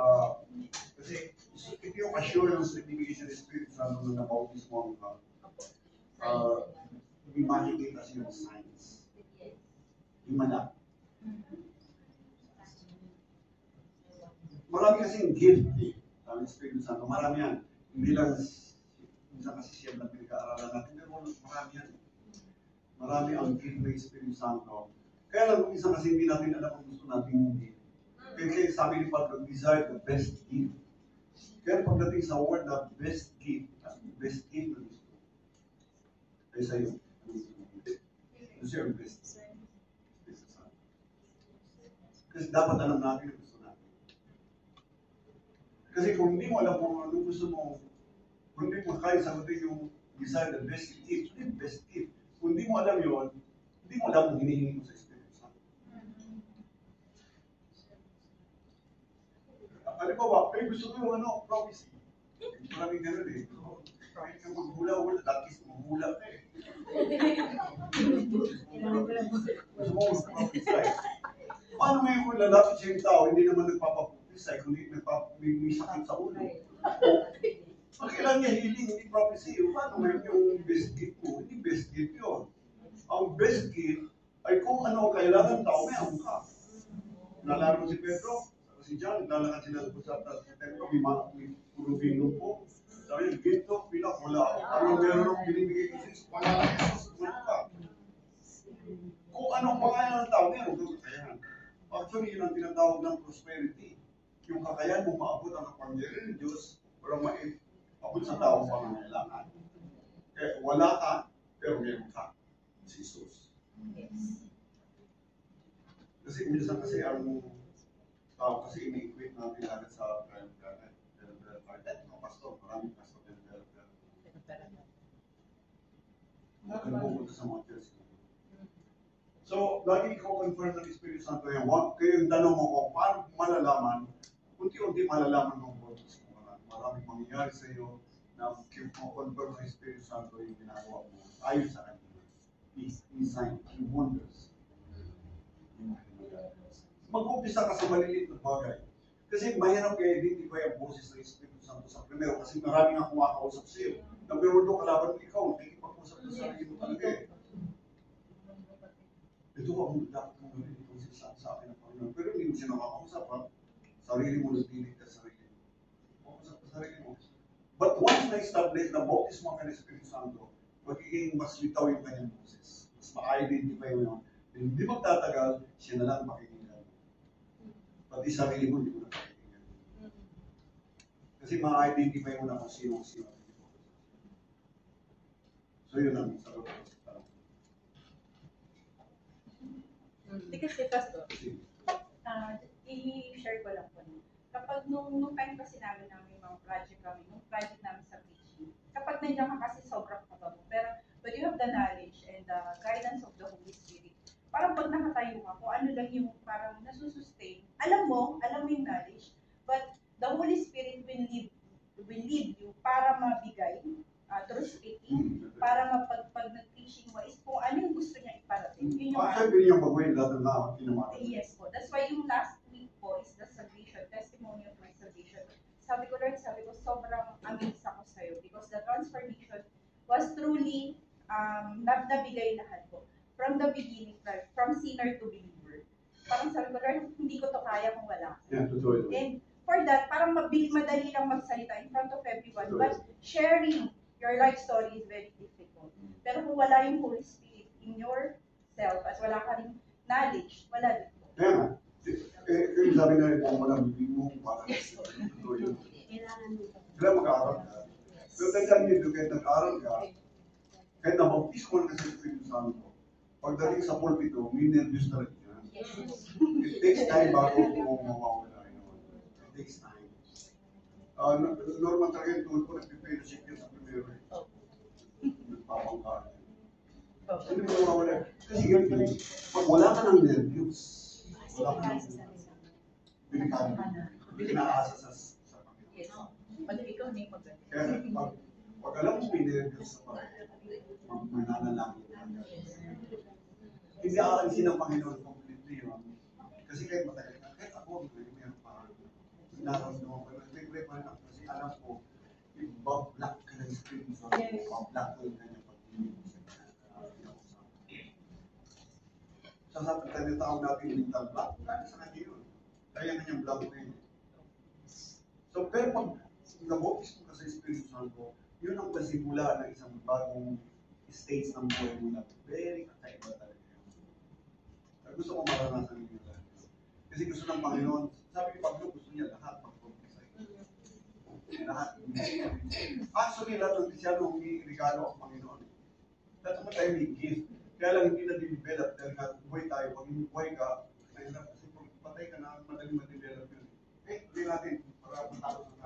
kasi ito yung assurance na ibigay sa Espiritu Santo na nabautismo ang hindi makikita siya yung signs. Yung malak. Marami kasing gift ng Espiritu Santo. Marami yan. Hindi lang minsan kasi siya na pinag-aaralan natin. Pero marami yan. Marami ang gift ng Espiritu Santo. Kaya lang kung isa kasi hindi natin alam kung gusto natin hindi. Kaya sabi ni Pablo, desire the best gift. Kaya pagdating sa word na best gift na gusto. Ay sa'yo. Ano siya ang best? Kasi dapat alam natin ang gusto natin. Kasi kung hindi mo alam kung ano gusto mo, kung hindi mo kaya sagutin yung desire the best gift, hindi best gift. Kung hindi mo alam yun, hindi mo alam kung hinihingi mo sa Espiritu Santo. Alam mo ba, ay gusto ko yung prophecy. Maraming ganun eh. Kahit ka maghula-hula, lakis maghula ka eh. Gusto mo mag-prophesy. Paano ngayon kung lalapit siya yung tao, hindi naman nagpapaprophesy, kundi may sakit sa ulo. Ang kailangan niya healing, hindi prophecy. Paano ngayon yung best gift mo? Hindi best gift yun. Ang best gift ay kung ano kailangan tao, may ang ka. Nalaro si Pedro, si John, naglalakad sila sa si Pedro, may puro vino po. Sabi niya, ginto, pilak, wala. Ano meron akong binibigay kasi, wala lang Jesus, wala ka. Kung anong pangalan ng tao, meron kang kakayahan. Actually, yun ang tinatawag ng prosperity. Yung kakayahan mo maabot ang kapangyarihan ng Diyos, walang maabot sa tao pangangailangan. Kaya wala ka, pero meron ka. Si Jesus. Kasi minsan kasi ang tao kasi ini-equate natin agad sa pastor, maraming pastor din pumunta sa mga church. So, lagi ko confirm ng Espiritu Santo yan. Kaya yung tanong mo kung paano malalaman, unti-unti malalaman mo kung maraming mangyayari sa iyo na confirm ng Espiritu Santo yung ginagawa mo. Ayon sa kanya. Sign, wonders. Mag-umpisa ka sa maliliit na bagay. Kasi mahirap i-identify ang boses ng Espiritu Santo sa primero kasi maraming ang kumakausap sa iyo. Number 1 kalaban mo ikaw, nakikipag-usap sa sarili mo talaga eh. Ito ang dapat mong gawin, ito sinasabi sa akin ng Panginoon. Pero hindi mo siya nakakausap ha. Sarili mo, nagpilit ka sarili mo. Makausap ka sarili mo. But once na-establish na bautismo ka ng Espiritu Santo, magiging mas litaw yung kanyang boses. Mas ma-identify mo yun. Hindi magtatagal, siya na lang makikinggan. Pati sarili mo, hindi mo na pakikinggan. Kasi ma-identify mo na kung sino. So yun ang sagot. Hindi kasi Pastor, i-share ko lang po. Kapag nung time kasi namin mga project namin sa preaching, kapag nandiyan ka kasi sobrang kababo, pero when you have the knowledge and the guidance of the Holy Spirit, parang pag nakatayo ka, kung ano lang yung parang nasusustain, alam mo yung knowledge, but the Holy Spirit will lead you para mabigay, through speaking, para pag nag-preaching mo is kung ano yung gusto niya iparating. Yun yung Actually, yung pag-win lahat ng mga pinamata. yes po. That's why yung last week po is the salvation, testimony of my salvation. Sabi ko, Lord, sobrang amazed ako sa'yo because the transformation was truly nabigay lahat po. From the beginning, from sinner to believer. Parang sabi ko, Lord, hindi ko to kaya kung wala ka. Yeah, totoo yun. And for that, parang madali lang magsalita in front of everyone. But sharing your life story is very difficult. Pero kung wala yung Holy Spirit in yourself, at wala ka rin knowledge, wala din po. Kaya nga, yung sabi na rin kung walang bibig mo, parang totoo yun. Kaya mag-aaral ka. Pero tandaan nyo ito, kahit nag-aaral ka, kahit nabaptis ko na kasi ito sa amin ko, pagdating sa pulpito, may nervous na rin yan. It takes time bago mo mawawala yun. It takes time. Normal talaga yung tool ko, nag-fellowship yun sa primero. Nagpapangkaan. Hindi mo mawawala. Kasi ganito, pag wala ka ng nervous, wala ka ng delikado. Pinaasa sa Panginoon. Pag ikaw na yung magaling. Kaya pag alam mo may nervous sa Panginoon, mananalangin ka. Hindi aalisin ng Panginoon completely yun. Kasi kahit matagal ka, kahit ako, meron pa. Nararamdaman ko, nag-pray pa rin ako kasi alam ko, ibablock ka ng screen sa ibablock ko yung kanyang pag-ibig sa sa tawag natin mental block, dahil sa kanya yun. Kaya kanyang block ko yun. So, pero pag nabopis mo ka sa Espiritu Santo, yun ang pasimula ng isang bagong stage ng buhay mo na very kakaiba talaga yun. Gusto ko maranasan yun talaga. Kasi gusto ng Panginoon, sabi ni Pablo, gusto niya lahat mag-bopis sa iyo. Lahat. Actually, lahat ng Kristiano may regalo ang Panginoon. Lahat naman tayo may gift. Kaya lang hindi na-develop dahil nga buhay tayo. Pag hindi buhay ka, mahirap kasi pag patay ka na, madaling ma-develop yun. Hindi natin para matapos